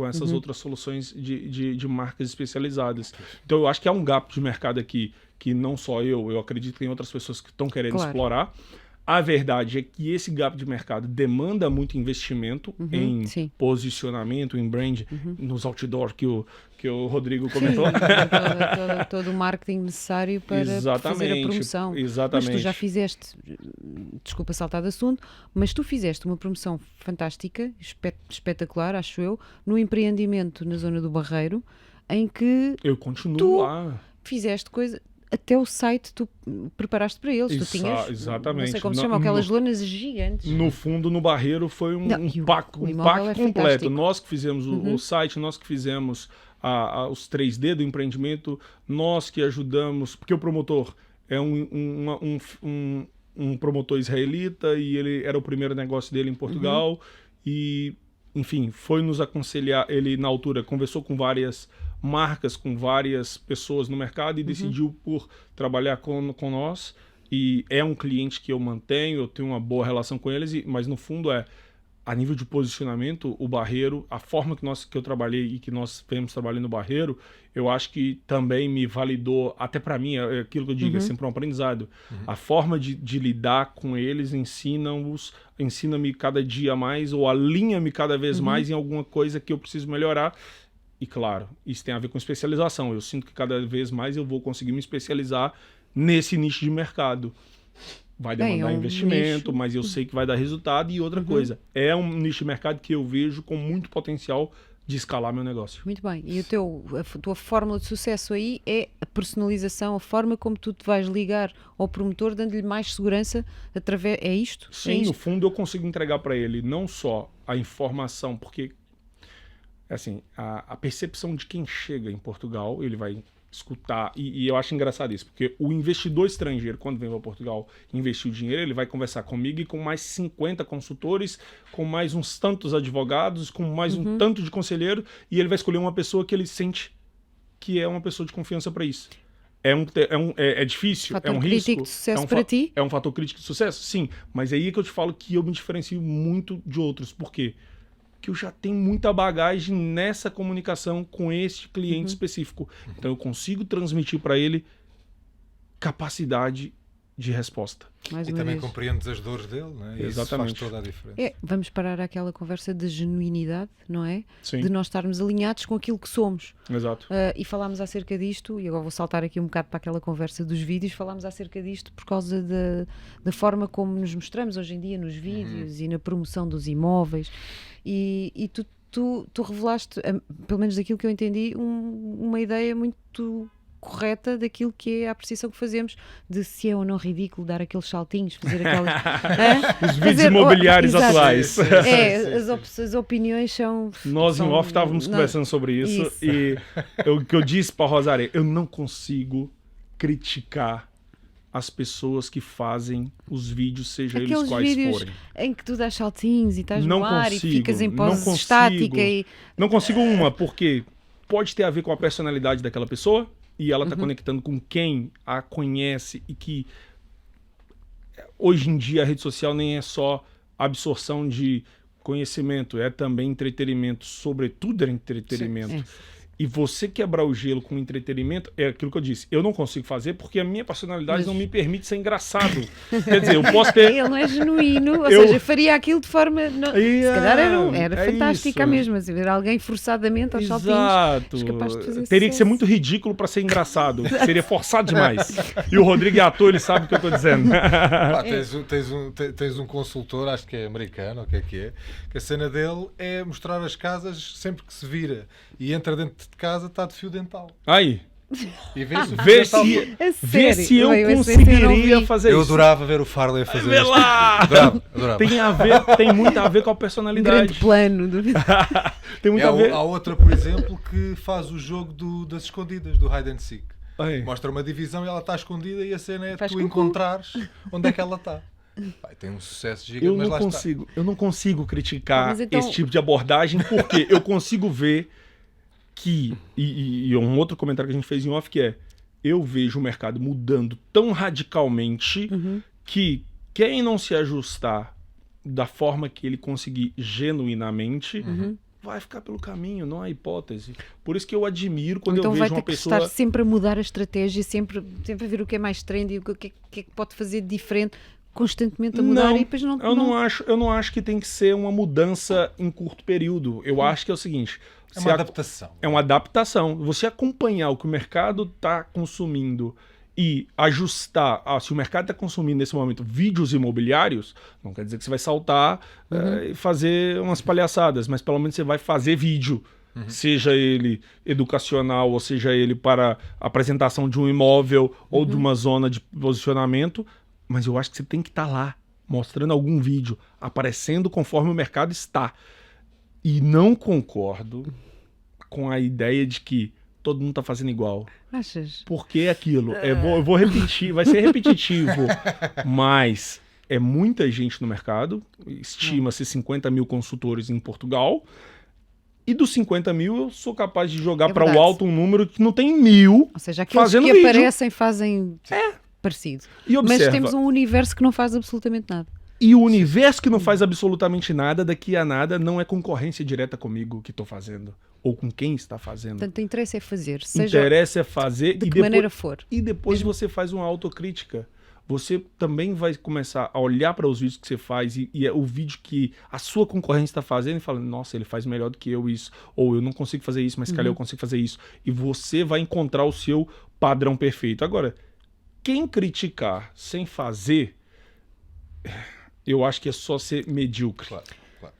essas outras soluções de marcas especializadas. Então eu acho que há um gap de mercado aqui que não só eu acredito que tem outras pessoas que estão querendo explorar. A verdade é que esse gap de mercado demanda muito investimento em posicionamento, em brand, nos outdoors que o Rodrigo comentou. Todo o marketing necessário para fazer a promoção. Exatamente. Mas tu já fizeste, desculpa saltar de assunto, mas tu fizeste uma promoção fantástica, espetacular, acho eu, no empreendimento na zona do Barreiro, em que eu continuo lá. Fizeste coisa... Até o site tu preparaste para eles. Tu tinhas, exatamente. Não sei como se chama, aquelas lonas gigantes. No fundo, no Barreiro, foi um pack completo. Fantástico. Nós que fizemos o site, nós que fizemos os 3D do empreendimento, nós que ajudamos, porque o promotor é um promotor israelita e ele era o primeiro negócio dele em Portugal e, enfim, foi nos aconselhar. Ele, na altura, conversou com várias marcas, com várias pessoas no mercado e decidiu por trabalhar com nós, e é um cliente que eu mantenho, eu tenho uma boa relação com eles, mas no fundo a nível de posicionamento, o Barreiro, a forma que eu trabalhei e que nós vemos trabalhando no Barreiro, eu acho que também me validou, até para mim, é aquilo que eu digo, é sempre um aprendizado. A forma de lidar com eles ensina-me cada dia mais, ou alinha-me cada vez mais em alguma coisa que eu preciso melhorar. E claro, isso tem a ver com especialização. Eu sinto que cada vez mais eu vou conseguir me especializar nesse nicho de mercado. Vai demandar investimento, mas eu sei que vai dar resultado. E outra coisa, é um nicho de mercado que eu vejo com muito potencial de escalar meu negócio. Muito bem. E a tua fórmula de sucesso aí é a personalização, a forma como tu te vais ligar ao promotor, dando-lhe mais segurança através... É isto? Sim, no fundo eu consigo entregar para ele não só a informação, porque... assim, a percepção de quem chega em Portugal, ele vai escutar, e eu acho engraçado isso, porque o investidor estrangeiro, quando vem para Portugal investir o dinheiro, ele vai conversar comigo e com mais 50 consultores, com mais uns tantos advogados, com mais um tanto de conselheiro, e ele vai escolher uma pessoa que ele sente que é uma pessoa de confiança para isso. É difícil, Fator é um crítico risco. de sucesso para ti? É um fator crítico de sucesso? Sim, mas é aí que eu te falo que eu me diferencio muito de outros. Por quê? Que eu já tenho muita bagagem nessa comunicação com esse cliente específico. Então eu consigo transmitir para ele capacidade de resposta. Mais E uma também vez. compreendes as dores dele, né? E Exatamente. isso faz toda a diferença. Vamos parar àquela conversa de genuinidade, não é? Sim, De nós estarmos alinhados com aquilo que somos. exato. E falámos acerca disto, e agora vou saltar aqui um bocado para aquela conversa dos vídeos, falámos acerca disto por causa da forma como nos mostramos hoje em dia nos vídeos e na promoção dos imóveis. E tu revelaste, pelo menos daquilo que eu entendi, uma ideia muito correta daquilo que é a apreciação que fazemos de se é ou não ridículo dar aqueles saltinhos, fazer aquelas... Os vídeos imobiliários exato. atuais. Sim, As opiniões são... Nós em são- off estávamos não- conversando sobre isso, Isso. e o que eu disse para Rosário, eu não consigo criticar as pessoas que fazem os vídeos, seja eles Aqueles quais vídeos forem. em que tu dás saltinhos e estás Não no ar consigo, e ficas em não pose consigo. estática e... Não consigo porque pode ter a ver com a personalidade daquela pessoa e ela está conectando com quem a conhece e que hoje em dia a rede social nem é só absorção de conhecimento, é também entretenimento, sobretudo é entretenimento. É. E você quebrar o gelo com entretenimento é aquilo que eu disse. Eu não consigo fazer porque a minha personalidade Mas- não me permite ser engraçado. Quer dizer, eu posso ter... Ele não é genuíno, ou Eu- seja, faria aquilo de forma... se calhar era é fantástica isso. mesmo, assim, ver alguém forçadamente aos saltinhos. Exato. és capaz de fazer Teria que ser sucesso. muito ridículo para ser engraçado. Seria forçado demais. E o Rodrigo é ator, ele sabe o que eu tô dizendo. Pá, tens um consultor, acho que é americano, ou o que é, que a cena dele é mostrar as casas sempre que se vira e entra dentro de casa, está de fio dental. Aí, E vê-se o fio vê dental. vê se eu Bem, esse eu não conseguiria vi. fazer Eu isso. adorava ver o Farley a fazer Vê isto. lá! Adorava. Tem muito a ver com a Um grande personalidade. plano. Tem muito E a ver. há outra, por exemplo, que faz o jogo das escondidas, do hide and seek. Aí. Mostra uma divisão e ela está escondida e a cena é Faz tu cucu. encontrares onde é que ela está. Pá, tem um sucesso gigante, mas lá Eu não consigo criticar Mas então- esse tipo de abordagem, porque eu consigo ver que, e um outro comentário que a gente fez em off, que é, eu vejo o mercado mudando tão radicalmente que quem não se ajustar da forma que ele conseguir genuinamente, vai ficar pelo caminho, não há hipótese. Por isso que eu admiro quando Então eu vai vejo ter uma que pessoa... estar sempre a mudar a estratégia, sempre a ver o que é mais trendy, o que é que pode fazer de diferente, constantemente a mudar e depois eu não acho que tem que ser uma mudança em curto período. Eu acho que é o seguinte... É se uma a- adaptação. É uma adaptação. Você acompanhar o que o mercado está consumindo e ajustar. Se o mercado está consumindo nesse momento vídeos imobiliários, não quer dizer que você vai saltar e fazer umas palhaçadas, mas pelo menos você vai fazer vídeo. Seja ele educacional, ou seja ele para apresentação de um imóvel ou de uma zona de posicionamento. Mas eu acho que você tem que estar lá, mostrando algum vídeo, aparecendo conforme o mercado está. E não concordo com a ideia de que todo mundo tá fazendo igual. Achas? Porque é aquilo. Eu vou repetir, vai ser repetitivo. Mas é muita gente no mercado. Estima-se 50 mil consultores em Portugal. E dos 50 mil, eu sou capaz de jogar É para o verdade. alto um número que não tem 1000 Ou seja, aqueles fazendo que vídeo. aparecem fazem parecido. E observa. Mas temos um universo que não faz absolutamente nada. E o universo que não faz absolutamente nada, daqui a nada, não é concorrência direta comigo que estou fazendo. Ou com quem está fazendo. Portanto, o interesse é fazer, seja Interessa é fazer de e que depois, maneira for. e depois você faz uma autocrítica. Você também vai começar a olhar para os vídeos que você faz e é o vídeo que a sua concorrência está fazendo e falando, nossa, ele faz melhor do que eu isso. Ou eu não consigo fazer isso, mas calhar eu consigo fazer isso. E você vai encontrar o seu padrão perfeito. Agora, quem criticar sem fazer, eu acho que é só ser medíocre. Claro, claro.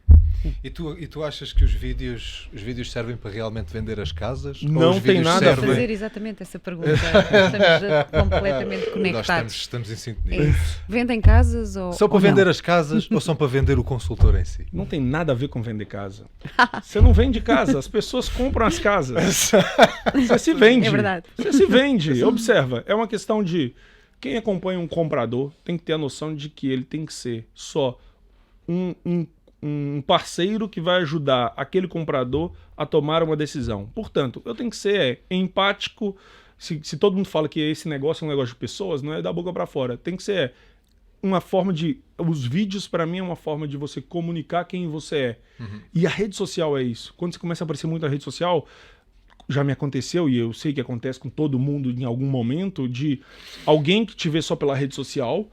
E tu achas que os vídeos servem para realmente vender as casas? Não Ou os tem vídeos nada a Vou servem... fazer exatamente essa pergunta. Estamos completamente Nós conectados. estamos em É sintonia. isso. Vendem casas ou São para ou não? vender as casas ou são para vender o consultor em si? Não tem nada a ver com vender casa. Você não vende casa, as pessoas compram as casas. Você se vende. É verdade. Você se vende. Observa, é uma questão de... Quem acompanha um comprador tem que ter a noção de que ele tem que ser só um parceiro que vai ajudar aquele comprador a tomar uma decisão. Portanto, eu tenho que ser empático. Se todo mundo fala que esse negócio é um negócio de pessoas, não é da boca para fora. Tem que ser uma forma de... Os vídeos, para mim, é uma forma de você comunicar quem você é. E a rede social é isso. Quando você começa a aparecer muito na rede social... Já me aconteceu, e eu sei que acontece com todo mundo em algum momento, de alguém que te vê só pela rede social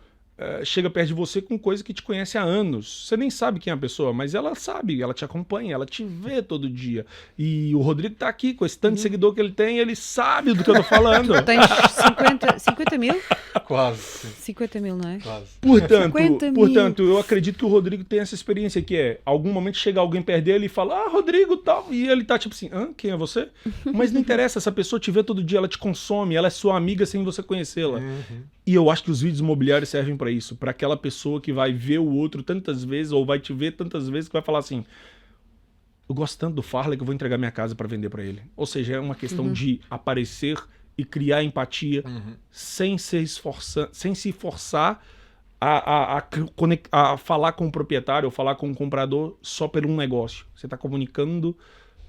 chega perto de você com coisa que te conhece há anos. Você nem sabe quem é a pessoa, mas ela sabe, ela te acompanha, ela te vê todo dia. E o Rodrigo tá aqui com esse tanto de seguidor que ele tem, ele sabe do que eu tô falando. Tens 50 mil? Quase, sim. 50 mil, não é? Quase. 50 mil. Portanto, eu acredito que o Rodrigo tem essa experiência que é, algum momento chega alguém perto dele e fala, ah, Rodrigo, tal, e ele tá tipo assim, quem é você? Mas não interessa, essa pessoa te vê todo dia, ela te consome, ela é sua amiga sem você conhecê-la. E eu acho que os vídeos imobiliários servem para isso, para aquela pessoa que vai ver o outro tantas vezes, ou vai te ver tantas vezes, que vai falar assim, eu gosto tanto do Farley que eu vou entregar minha casa para vender para ele. Ou seja, é uma questão de aparecer e criar empatia sem se forçar a falar com o proprietário ou falar com o comprador só por um negócio. Você está comunicando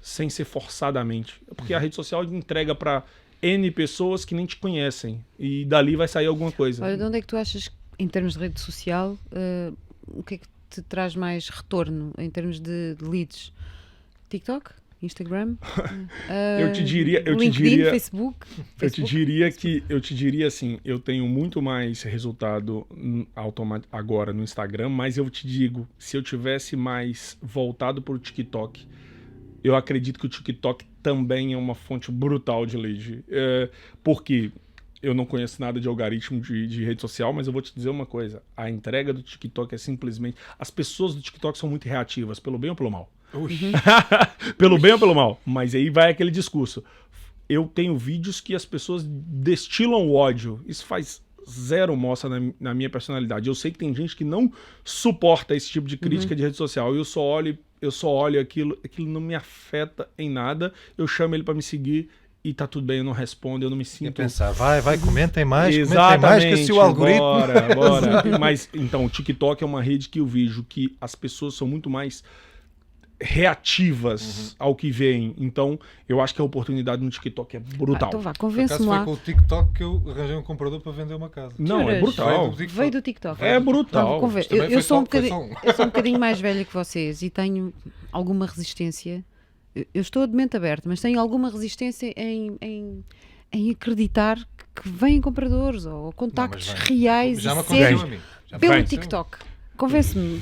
sem ser forçadamente. Porque a rede social entrega para N pessoas que nem te conhecem. E dali vai sair alguma coisa. Olha, de onde é que tu achas, em termos de rede social, o que é que te traz mais retorno em termos de leads? TikTok? Instagram? Eu te diria, LinkedIn, Facebook? Eu te diria assim, eu tenho muito mais resultado agora no Instagram, mas eu te digo, se eu tivesse mais voltado para o TikTok, eu acredito que o TikTok também é uma fonte brutal de lead. Porque eu não conheço nada de algoritmo de rede social, mas eu vou te dizer uma coisa, a entrega do TikTok é simplesmente... As pessoas do TikTok são muito reativas, pelo bem ou pelo mal? Pelo bem ou pelo mal? Mas aí vai aquele discurso. Eu tenho vídeos que as pessoas destilam o ódio. Isso faz zero mostra na minha personalidade. Eu sei que tem gente que não suporta esse tipo de crítica de rede social. Eu só olho aquilo não me afeta em nada. Eu chamo ele para me seguir e tá tudo bem, eu não respondo, eu não me sinto... E pensar, vai, comentem mais, Exatamente, que se o algoritmo... Bora. Mas, então, o TikTok é uma rede que eu vejo que as pessoas são muito mais reativas ao que veem. Então, eu acho que a oportunidade no TikTok é brutal. Então vá, Por acaso convence-me foi lá. com o TikTok que eu arranjei um comprador para vender uma casa. Não, é Juras? brutal. Veio do TikTok. É brutal. Vamos, Também eu foi sou só eu sou um bocadinho mais velha que vocês e tenho alguma resistência. Eu estou de mente aberta, mas tenho alguma resistência em acreditar que vêm compradores ou contactos Não, mas vem. reais Já me e aconteceu sérios a mim. Já me pelo aconteceu. TikTok. Convence-me,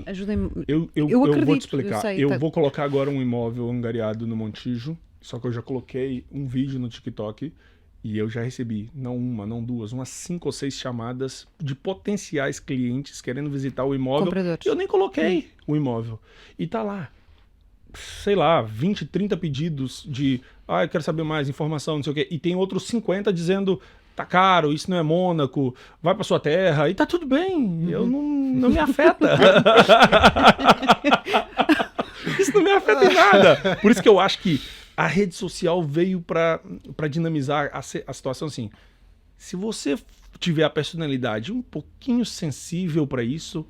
ajudem-me. Eu acredito, vou te explicar. sei, Eu tá- vou colocar agora um imóvel angariado no Montijo, só que eu já coloquei um vídeo no TikTok e eu já recebi, não uma, não duas, umas 5 ou 6 chamadas de potenciais clientes querendo visitar o imóvel. Compradores. Eu nem coloquei o imóvel. E tá lá, sei lá, 20, 30 pedidos de, eu quero saber mais informação, não sei o quê. E tem outros 50 dizendo, tá caro, isso não é Mônaco, vai pra sua terra, e tá tudo bem, eu não me afeta. Isso não me afeta em nada. Por isso que eu acho que a rede social veio pra dinamizar a situação assim. Se você tiver a personalidade um pouquinho sensível pra isso,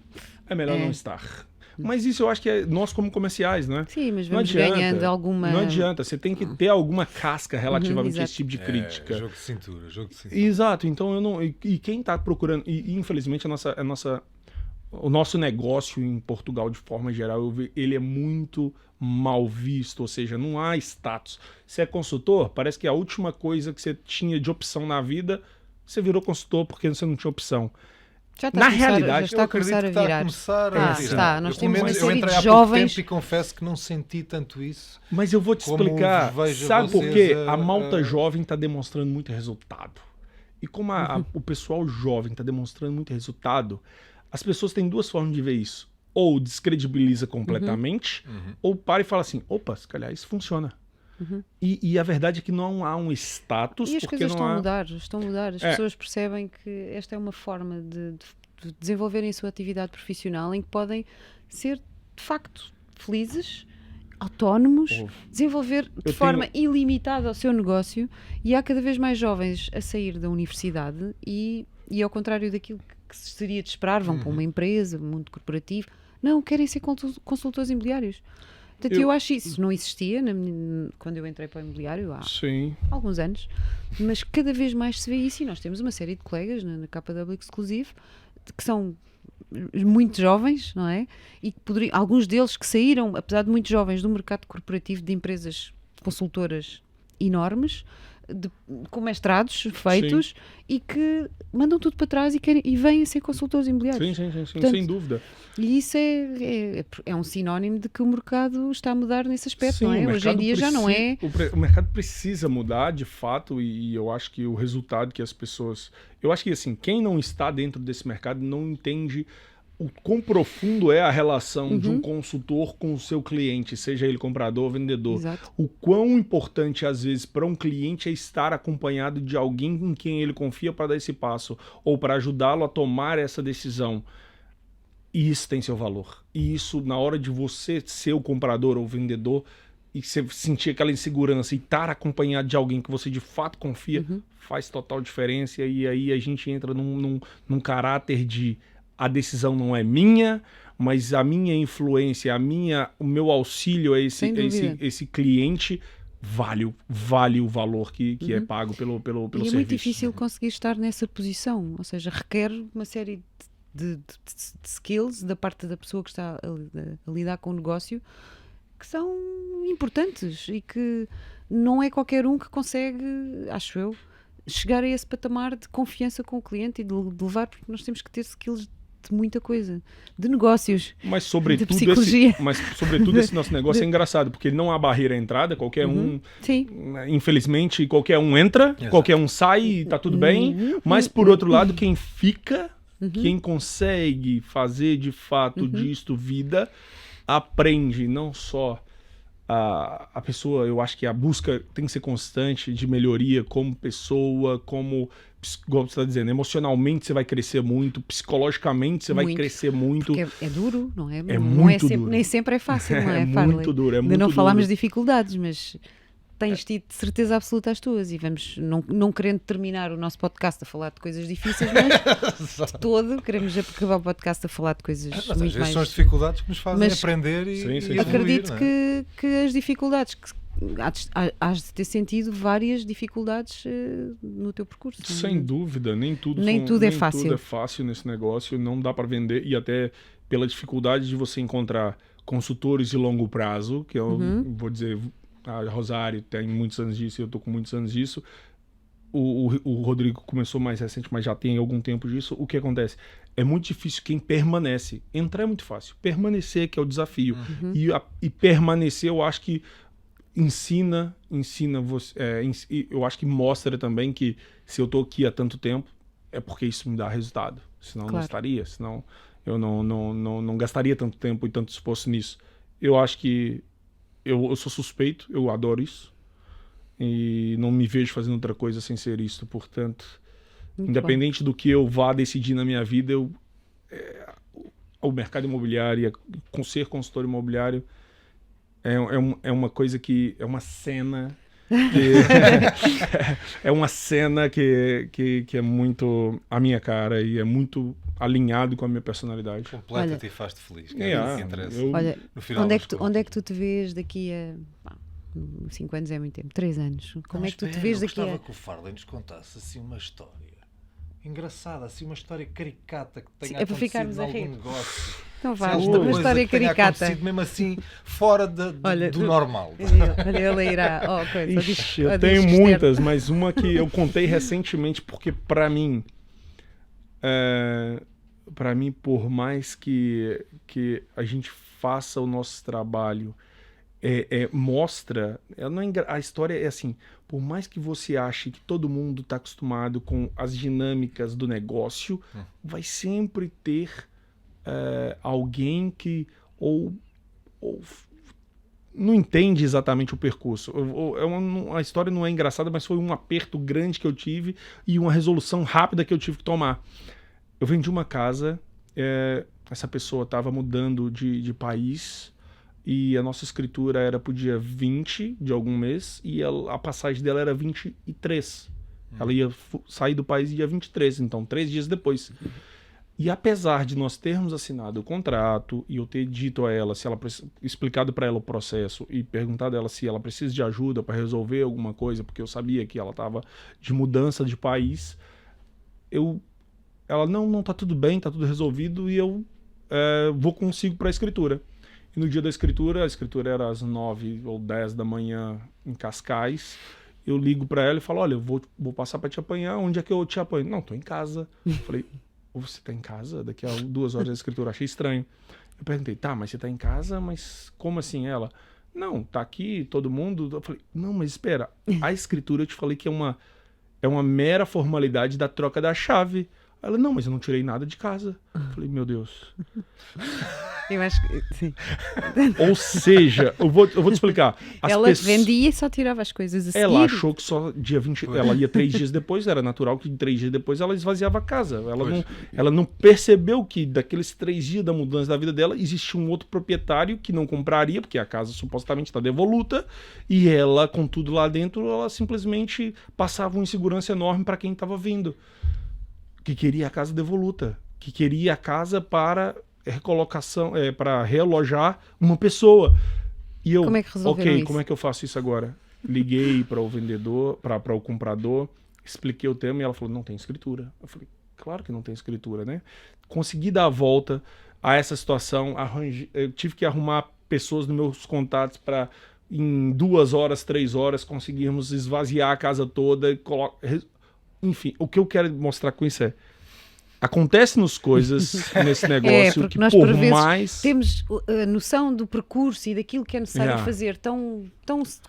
é melhor não estar. Mas isso eu acho que é nós como comerciais, né? Sim, mas Não vamos adianta, ganhando alguma... Não adianta, você tem que ter alguma casca relativamente a esse tipo de crítica. Jogo de cintura. Exato, então eu não... E quem está procurando... E infelizmente o nosso negócio em Portugal, de forma geral, ele é muito mal visto, ou seja, não há status. Você é consultor, parece que a última coisa que você tinha de opção na vida, você virou consultor porque você não tinha opção. Já está Na a começar, realidade, já está a começar a virar. Está. Nós Eu, temos uma eu série entrei de há jovens... pouco tempo e confesso que não senti tanto isso. Mas eu vou te Como explicar. vejo Sabe por vocês quê? A malta jovem está demonstrando muito resultado. E como o pessoal jovem está demonstrando muito resultado, as pessoas têm duas formas de ver isso. ou descredibiliza completamente, ou para e fala assim, opa, se calhar isso funciona. E a verdade é que não há um status, E as porque coisas não estão há... a mudar, estão a mudar. As pessoas percebem que esta é uma forma de desenvolverem a sua atividade profissional em que podem ser, de facto, felizes, autónomos, desenvolver de forma ilimitada o seu negócio, e há cada vez mais jovens a sair da universidade e ao contrário daquilo que seria de esperar, vão para uma empresa, mundo corporativo. Não, querem ser consultores imobiliários. Portanto, eu acho isso. Não existia quando eu entrei para o imobiliário há alguns anos, mas cada vez mais se vê isso, e nós temos uma série de colegas na KW Exclusive que são muito jovens, não é? E que alguns deles que saíram, apesar de muito jovens, do mercado corporativo de empresas consultoras enormes, com mestrados feitos, e que mandam tudo para trás e vêm a ser consultores imobiliários. Sim, portanto, sem dúvida. E isso é um sinónimo de que o mercado está a mudar nesse aspecto, não é? Hoje em dia já não é... O mercado precisa mudar, de fato, e eu acho que o resultado que as pessoas... Eu acho que, assim, quem não está dentro desse mercado não entende o quão profundo é a relação de um consultor com o seu cliente, seja ele comprador ou vendedor. Exato. O quão importante, às vezes, para um cliente é estar acompanhado de alguém em quem ele confia para dar esse passo, ou para ajudá-lo a tomar essa decisão. E isso tem seu valor. E isso, na hora de você ser o comprador ou vendedor, e você sentir aquela insegurança e estar acompanhado de alguém que você de fato confia, faz total diferença. E aí a gente entra num caráter de a decisão não é minha, mas a minha influência, o meu auxílio a esse cliente vale o valor que é pago pelo serviço. E é muito difícil conseguir estar nessa posição, ou seja, requer uma série de skills da parte da pessoa que está a lidar com o negócio, que são importantes e que não é qualquer um que consegue, acho eu, chegar a esse patamar de confiança com o cliente e de levar, porque nós temos que ter skills de muita coisa, de negócios, mas sobretudo de psicologia. Esse nosso negócio é engraçado, porque não há barreira à entrada, qualquer um, infelizmente, qualquer um entra, qualquer um sai e está tudo bem, mas por outro lado, quem fica, quem consegue fazer de fato disto vida, aprende não só a pessoa, eu acho que a busca tem que ser constante de melhoria como pessoa, como você está dizendo, emocionalmente você vai crescer muito, psicologicamente você vai crescer muito. Porque é duro, não é? É muito sempre, duro. Nem sempre é fácil, não é? É muito duro, é muito Ainda não falámos duro. de dificuldades, mas tens tido certeza absoluta as tuas, e vamos, não querendo terminar o nosso podcast a falar de coisas difíceis, mas de todo queremos acabar o podcast a falar de coisas Mas às muito vezes mais... são as dificuldades que nos fazem Mas aprender e evoluir, acredito não é? que as dificuldades, que hás de ter sentido várias dificuldades no teu percurso. Sem dúvida, nem tudo é fácil. Tudo é fácil nesse negócio, não dá para vender, e até pela dificuldade de você encontrar consultores de longo prazo, que eu vou dizer, a Rosário tem muitos anos disso, eu estou com muitos anos disso. O Rodrigo começou mais recente, mas já tem algum tempo disso. O que acontece? É muito difícil quem permanece. Entrar é muito fácil. Permanecer que é o desafio. E permanecer, eu acho que ensina você. Eu acho que mostra também que se eu estou aqui há tanto tempo, é porque isso me dá resultado. Senão eu não estaria. Senão eu não gastaria tanto tempo e tanto esforço nisso. Eu acho que eu sou suspeito, eu adoro isso. E não me vejo fazendo outra coisa sem ser isso. Portanto, muito independente do que eu vá decidir na minha vida, o mercado imobiliário, ser consultor imobiliário, é uma coisa que... É uma cena... é uma cena que é muito a minha cara e é muito alinhado com a minha personalidade. Completa-te e faz-te feliz. Que que interessa. Olha, no final onde é que tu te vês daqui a... 5 anos é muito tempo, 3 anos. Como é que tu te vês daqui a... Eu gostava que o Farley nos contasse assim uma história engraçada, assim uma história caricata que tenha para ficarmos acontecido em a algum rir. negócio. Então vá, Alguma uma coisa história que tenha caricata. acontecido mesmo assim, fora do normal. Olha, ele irá. Ixi, eu tenho muitas, mas uma que eu contei recentemente, porque para mim, por mais que a gente faça o nosso trabalho, mostra, a história é assim, por mais que você ache que todo mundo está acostumado com as dinâmicas do negócio, vai sempre ter alguém que ou não entende exatamente o percurso. A história não é engraçada, mas foi um aperto grande que eu tive e uma resolução rápida que eu tive que tomar. Eu vendi uma casa, essa pessoa estava mudando de país e a nossa escritura era para o dia 20 de algum mês e a passagem dela era 23. Ela ia sair do país dia 23, então 3 dias depois. E apesar de nós termos assinado o contrato e eu ter dito a ela, explicado para ela o processo e perguntado a ela se ela precisa de ajuda para resolver alguma coisa, porque eu sabia que ela estava de mudança de país, ela, não, tá tudo bem, tá tudo resolvido e eu vou consigo para a escritura. E no dia da escritura, a escritura era às 9 ou 10 da manhã em Cascais, eu ligo para ela e falo, olha, eu vou passar para te apanhar, onde é que eu te apanho? Não, tô em casa. Eu falei, você tá em casa? Daqui a 2 horas da escritura, achei estranho. Eu perguntei, tá, mas você tá em casa? Mas como assim ela? Não, tá aqui todo mundo. Eu falei, não, mas espera, a escritura eu te falei que é uma mera formalidade da troca da chave. Ela, não, mas eu não tirei nada de casa. Eu falei, meu Deus. Eu acho que sim. Ou seja, eu vou te explicar. Ela vendia e só tirava as coisas a seguir. Ela achou que só dia 20... Ela ia 3 dias depois, era natural que 3 dias depois ela esvaziava a casa. Ela não percebeu que daqueles 3 dias da mudança da vida dela, existia um outro proprietário que não compraria, porque a casa supostamente está devoluta, e ela, com tudo lá dentro, ela simplesmente passava uma insegurança enorme para quem estava vindo. Que queria a casa devoluta, que queria a casa para recolocação, para realojar uma pessoa. E eu, como é que resolveram isso? Como é que eu faço isso agora? Liguei para o vendedor, para o comprador, expliquei o tema e ela falou, não tem escritura. Eu falei, claro que não tem escritura, né? Consegui dar a volta a essa situação, eu tive que arrumar pessoas nos meus contatos para em 2 horas, 3 horas conseguirmos esvaziar a casa toda, enfim, o que eu quero mostrar com isso acontece-nos coisas nesse negócio que nós, por vezes, mais... temos a noção do percurso e daquilo que é necessário fazer tão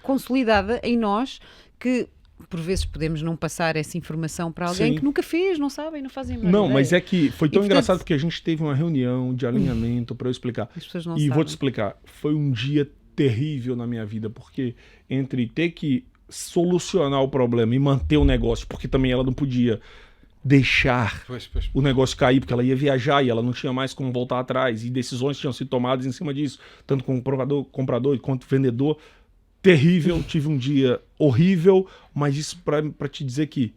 consolidada em nós que por vezes podemos não passar essa informação para alguém que nunca fez, não sabem, não fazem mais Não, ideia. mas é que foi tão engraçado porque a gente teve uma reunião de alinhamento para eu explicar. As pessoas não e sabem. vou te explicar, foi um dia terrível na minha vida, porque entre ter que solucionar o problema e manter o negócio, porque também ela não podia deixar o negócio cair, porque ela ia viajar e ela não tinha mais como voltar atrás, e decisões tinham sido tomadas em cima disso, tanto com o comprador quanto o vendedor. Terrível, tive um dia horrível, mas isso para te dizer que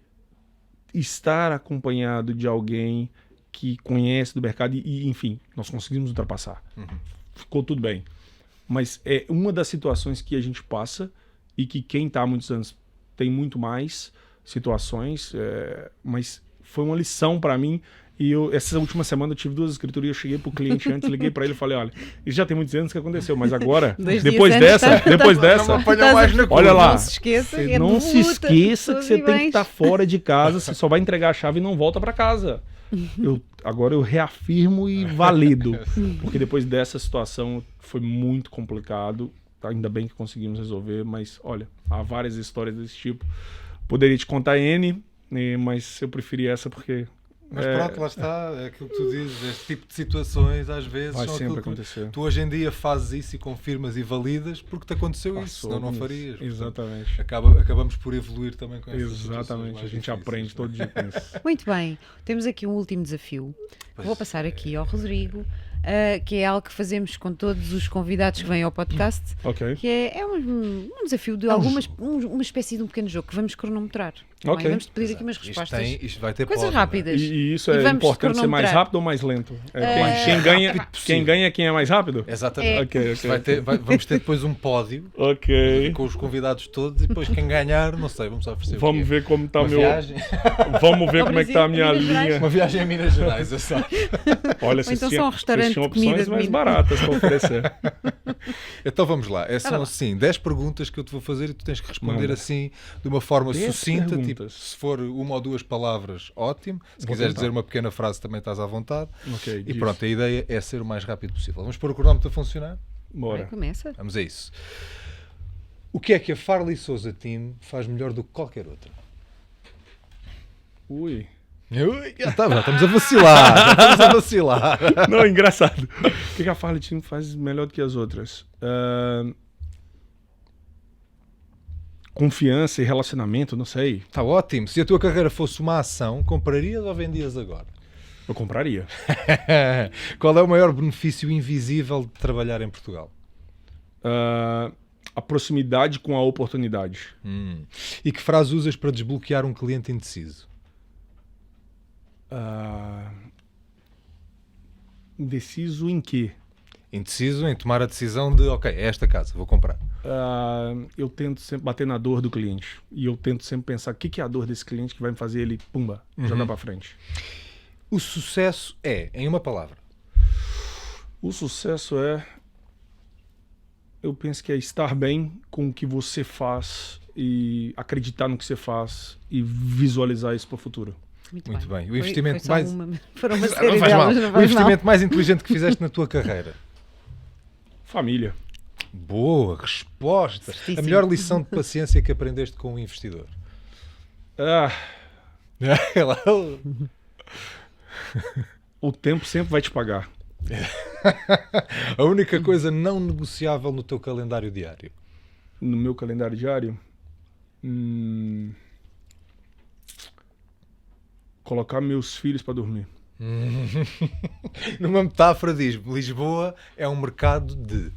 estar acompanhado de alguém que conhece do mercado e enfim, nós conseguimos ultrapassar. Ficou tudo bem. Mas é uma das situações que a gente passa e que quem está há muitos anos tem muito mais situações, mas foi uma lição para mim. E essa última semana eu tive 2 escrituras e eu cheguei pro cliente antes, liguei para ele e falei, olha, isso já tem muitos anos que aconteceu, mas agora, depois dessa, olha lá, não se esqueça, não se esqueça que você tem que estar fora de casa, você só vai entregar a chave e não volta para casa. Agora eu reafirmo e valido, porque depois dessa situação foi muito complicado. Ainda bem que conseguimos resolver, mas olha, há várias histórias desse tipo. Poderia te contar N, mas eu preferi essa porque... Mas pronto, lá está, é aquilo que tu dizes, este tipo de situações às vezes vai são sempre aquilo acontecer. Tu hoje em dia fazes isso e confirmas e validas porque te aconteceu isso, senão não farias. Exatamente. Acabamos por evoluir também com essas Exatamente, a gente aprende todo dia com isso. Muito bem, temos aqui um último desafio. Vou passar aqui ao Rodrigo, que é algo que fazemos com todos os convidados que vêm ao podcast, que é um desafio de uma espécie de um pequeno jogo que vamos cronometrar. Vamos pedir aqui umas respostas. Isto vai ter coisas pódio, rápidas. E isso é importante ser mais rápido ou mais lento? Quem ganha é quem é mais rápido? Exatamente. Vamos ter depois um pódio com os convidados todos e depois quem ganhar, não sei, vamos oferecer. Vamos ver como está o meu. Viagem. Vamos ver como é que está a minha linha. Uma viagem a Minas Gerais, é só. Olha, então são um restaurante tinham de comida opções de mais Minas. baratas para oferecer. Então vamos lá. São assim 10 perguntas que eu te vou fazer e tu tens que responder assim de uma forma sucinta. Tipo, se for 1 ou 2 palavras, ótimo. Se quiseres dizer uma pequena frase, também estás à vontade. E pronto, a ideia é ser o mais rápido possível. Vamos pôr o cronómetro a funcionar? Bora. Começa. Vamos a isso. O que é que a Farley Souza Team faz melhor do que qualquer outra? Ui. Já estamos a vacilar. Já estamos a vacilar. Não, engraçado. O que a Farley faz melhor do que as outras? Confiança e relacionamento, não sei. Está ótimo. Se a tua carreira fosse uma ação, comprarias ou vendias agora? Eu compraria. Qual é o maior benefício invisível de trabalhar em Portugal? A proximidade com a oportunidade. E que frase usas para desbloquear um cliente indeciso? Indeciso em quê? Indeciso em tomar a decisão de, ok, é esta casa, vou comprar. Eu tento sempre bater na dor do cliente. E eu tento sempre pensar o que é a dor desse cliente que vai me fazer ele, pumba, jogar pra frente. O sucesso é, em uma palavra? O sucesso é... Eu penso que é estar bem com o que você faz e acreditar no que você faz e visualizar isso para o futuro. Muito bem. O investimento Foram uma série delas, não o investimento mais inteligente que fizeste na tua carreira? Família. Boa resposta. Certíssimo. A melhor lição de paciência que aprendeste com um investidor? O tempo sempre vai te pagar. A única coisa não negociável no teu calendário diário? No meu calendário diário? Colocar meus filhos para dormir. Numa metáfora diz, Lisboa é um mercado de...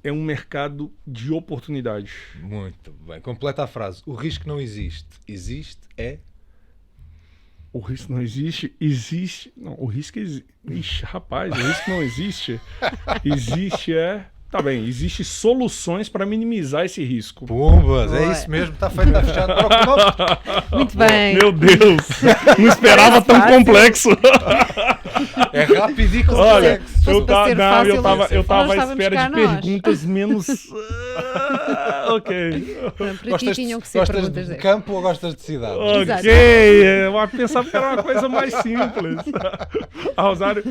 É um mercado de oportunidades. Muito bem. Completa a frase. O risco não existe. Existe é... O risco não existe, existe... Não, o risco existe... Ixi, rapaz, o risco não existe. Existe Tá bem, existem soluções para minimizar esse risco. Pumbas, é isso mesmo, está feito, está fechado. Muito bem. Meu Deus, não esperava tão complexo. É rápido e complexo. Olha, eu tava à espera de perguntas menos... Ok. Para ti tinham que ser gostas perguntas de campo ou gostas de cidade? Ok, eu pensava que era uma coisa mais simples. A Rosário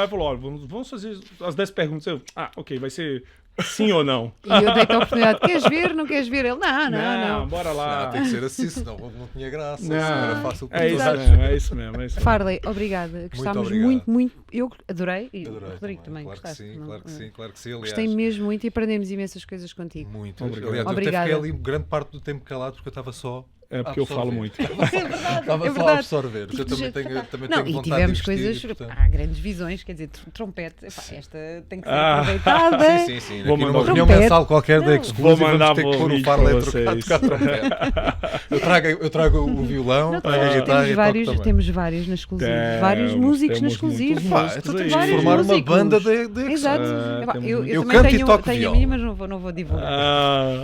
falou, olha, vamos fazer as 10 perguntas. Eu, ok, vai ser sim ou não. E eu dei-te a oportunidade, queres ver, não queres ver? Ele, não. Bora lá. Não, tem que ser assim, senão não tinha graça. Não, era fácil para é isso mesmo. Farley, obrigada. Gostámos muito. Eu adorei. E o Rodrigo também. Claro que sim, claro que sim. Aliás, gostei mesmo muito e aprendemos imensas coisas contigo. Muito. Obrigado. Aliás, eu até fiquei ali grande parte do tempo calado porque eu estava só... É porque eu falo muito. Estava só a absorver. Eu também tenho vontade e tivemos de coisas... portanto... Há grandes visões, quer dizer, trompete. Esta tem que ser aproveitada. Sim. Vou aqui mandar numa reunião mensal qualquer da Exclusive, vamos ter que pôr o Farley a tocar trompete. Eu trago o violão, trago a guitarra e toco também. Temos vários na Exclusive. Vários músicos na Exclusive. Formar uma banda de Exato. Eu canto também e toco tenho a viola. minha, mas não vou divulgar.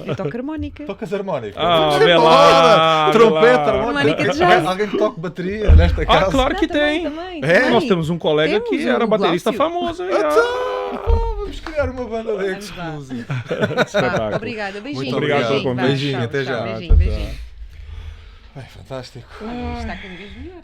Eu toco harmónica. Tocas harmónica? Vê lá. Trompete, harmónica de jazz. Alguém que toque bateria nesta casa? Claro que tem. Também. Nós temos um colega que era baterista famoso. Vamos criar uma banda de Exclusive. Obrigada, beijinho. Muito obrigado pelo convite. Beijinho, até já. Beijinho. Fantástico. Está cada vez melhor.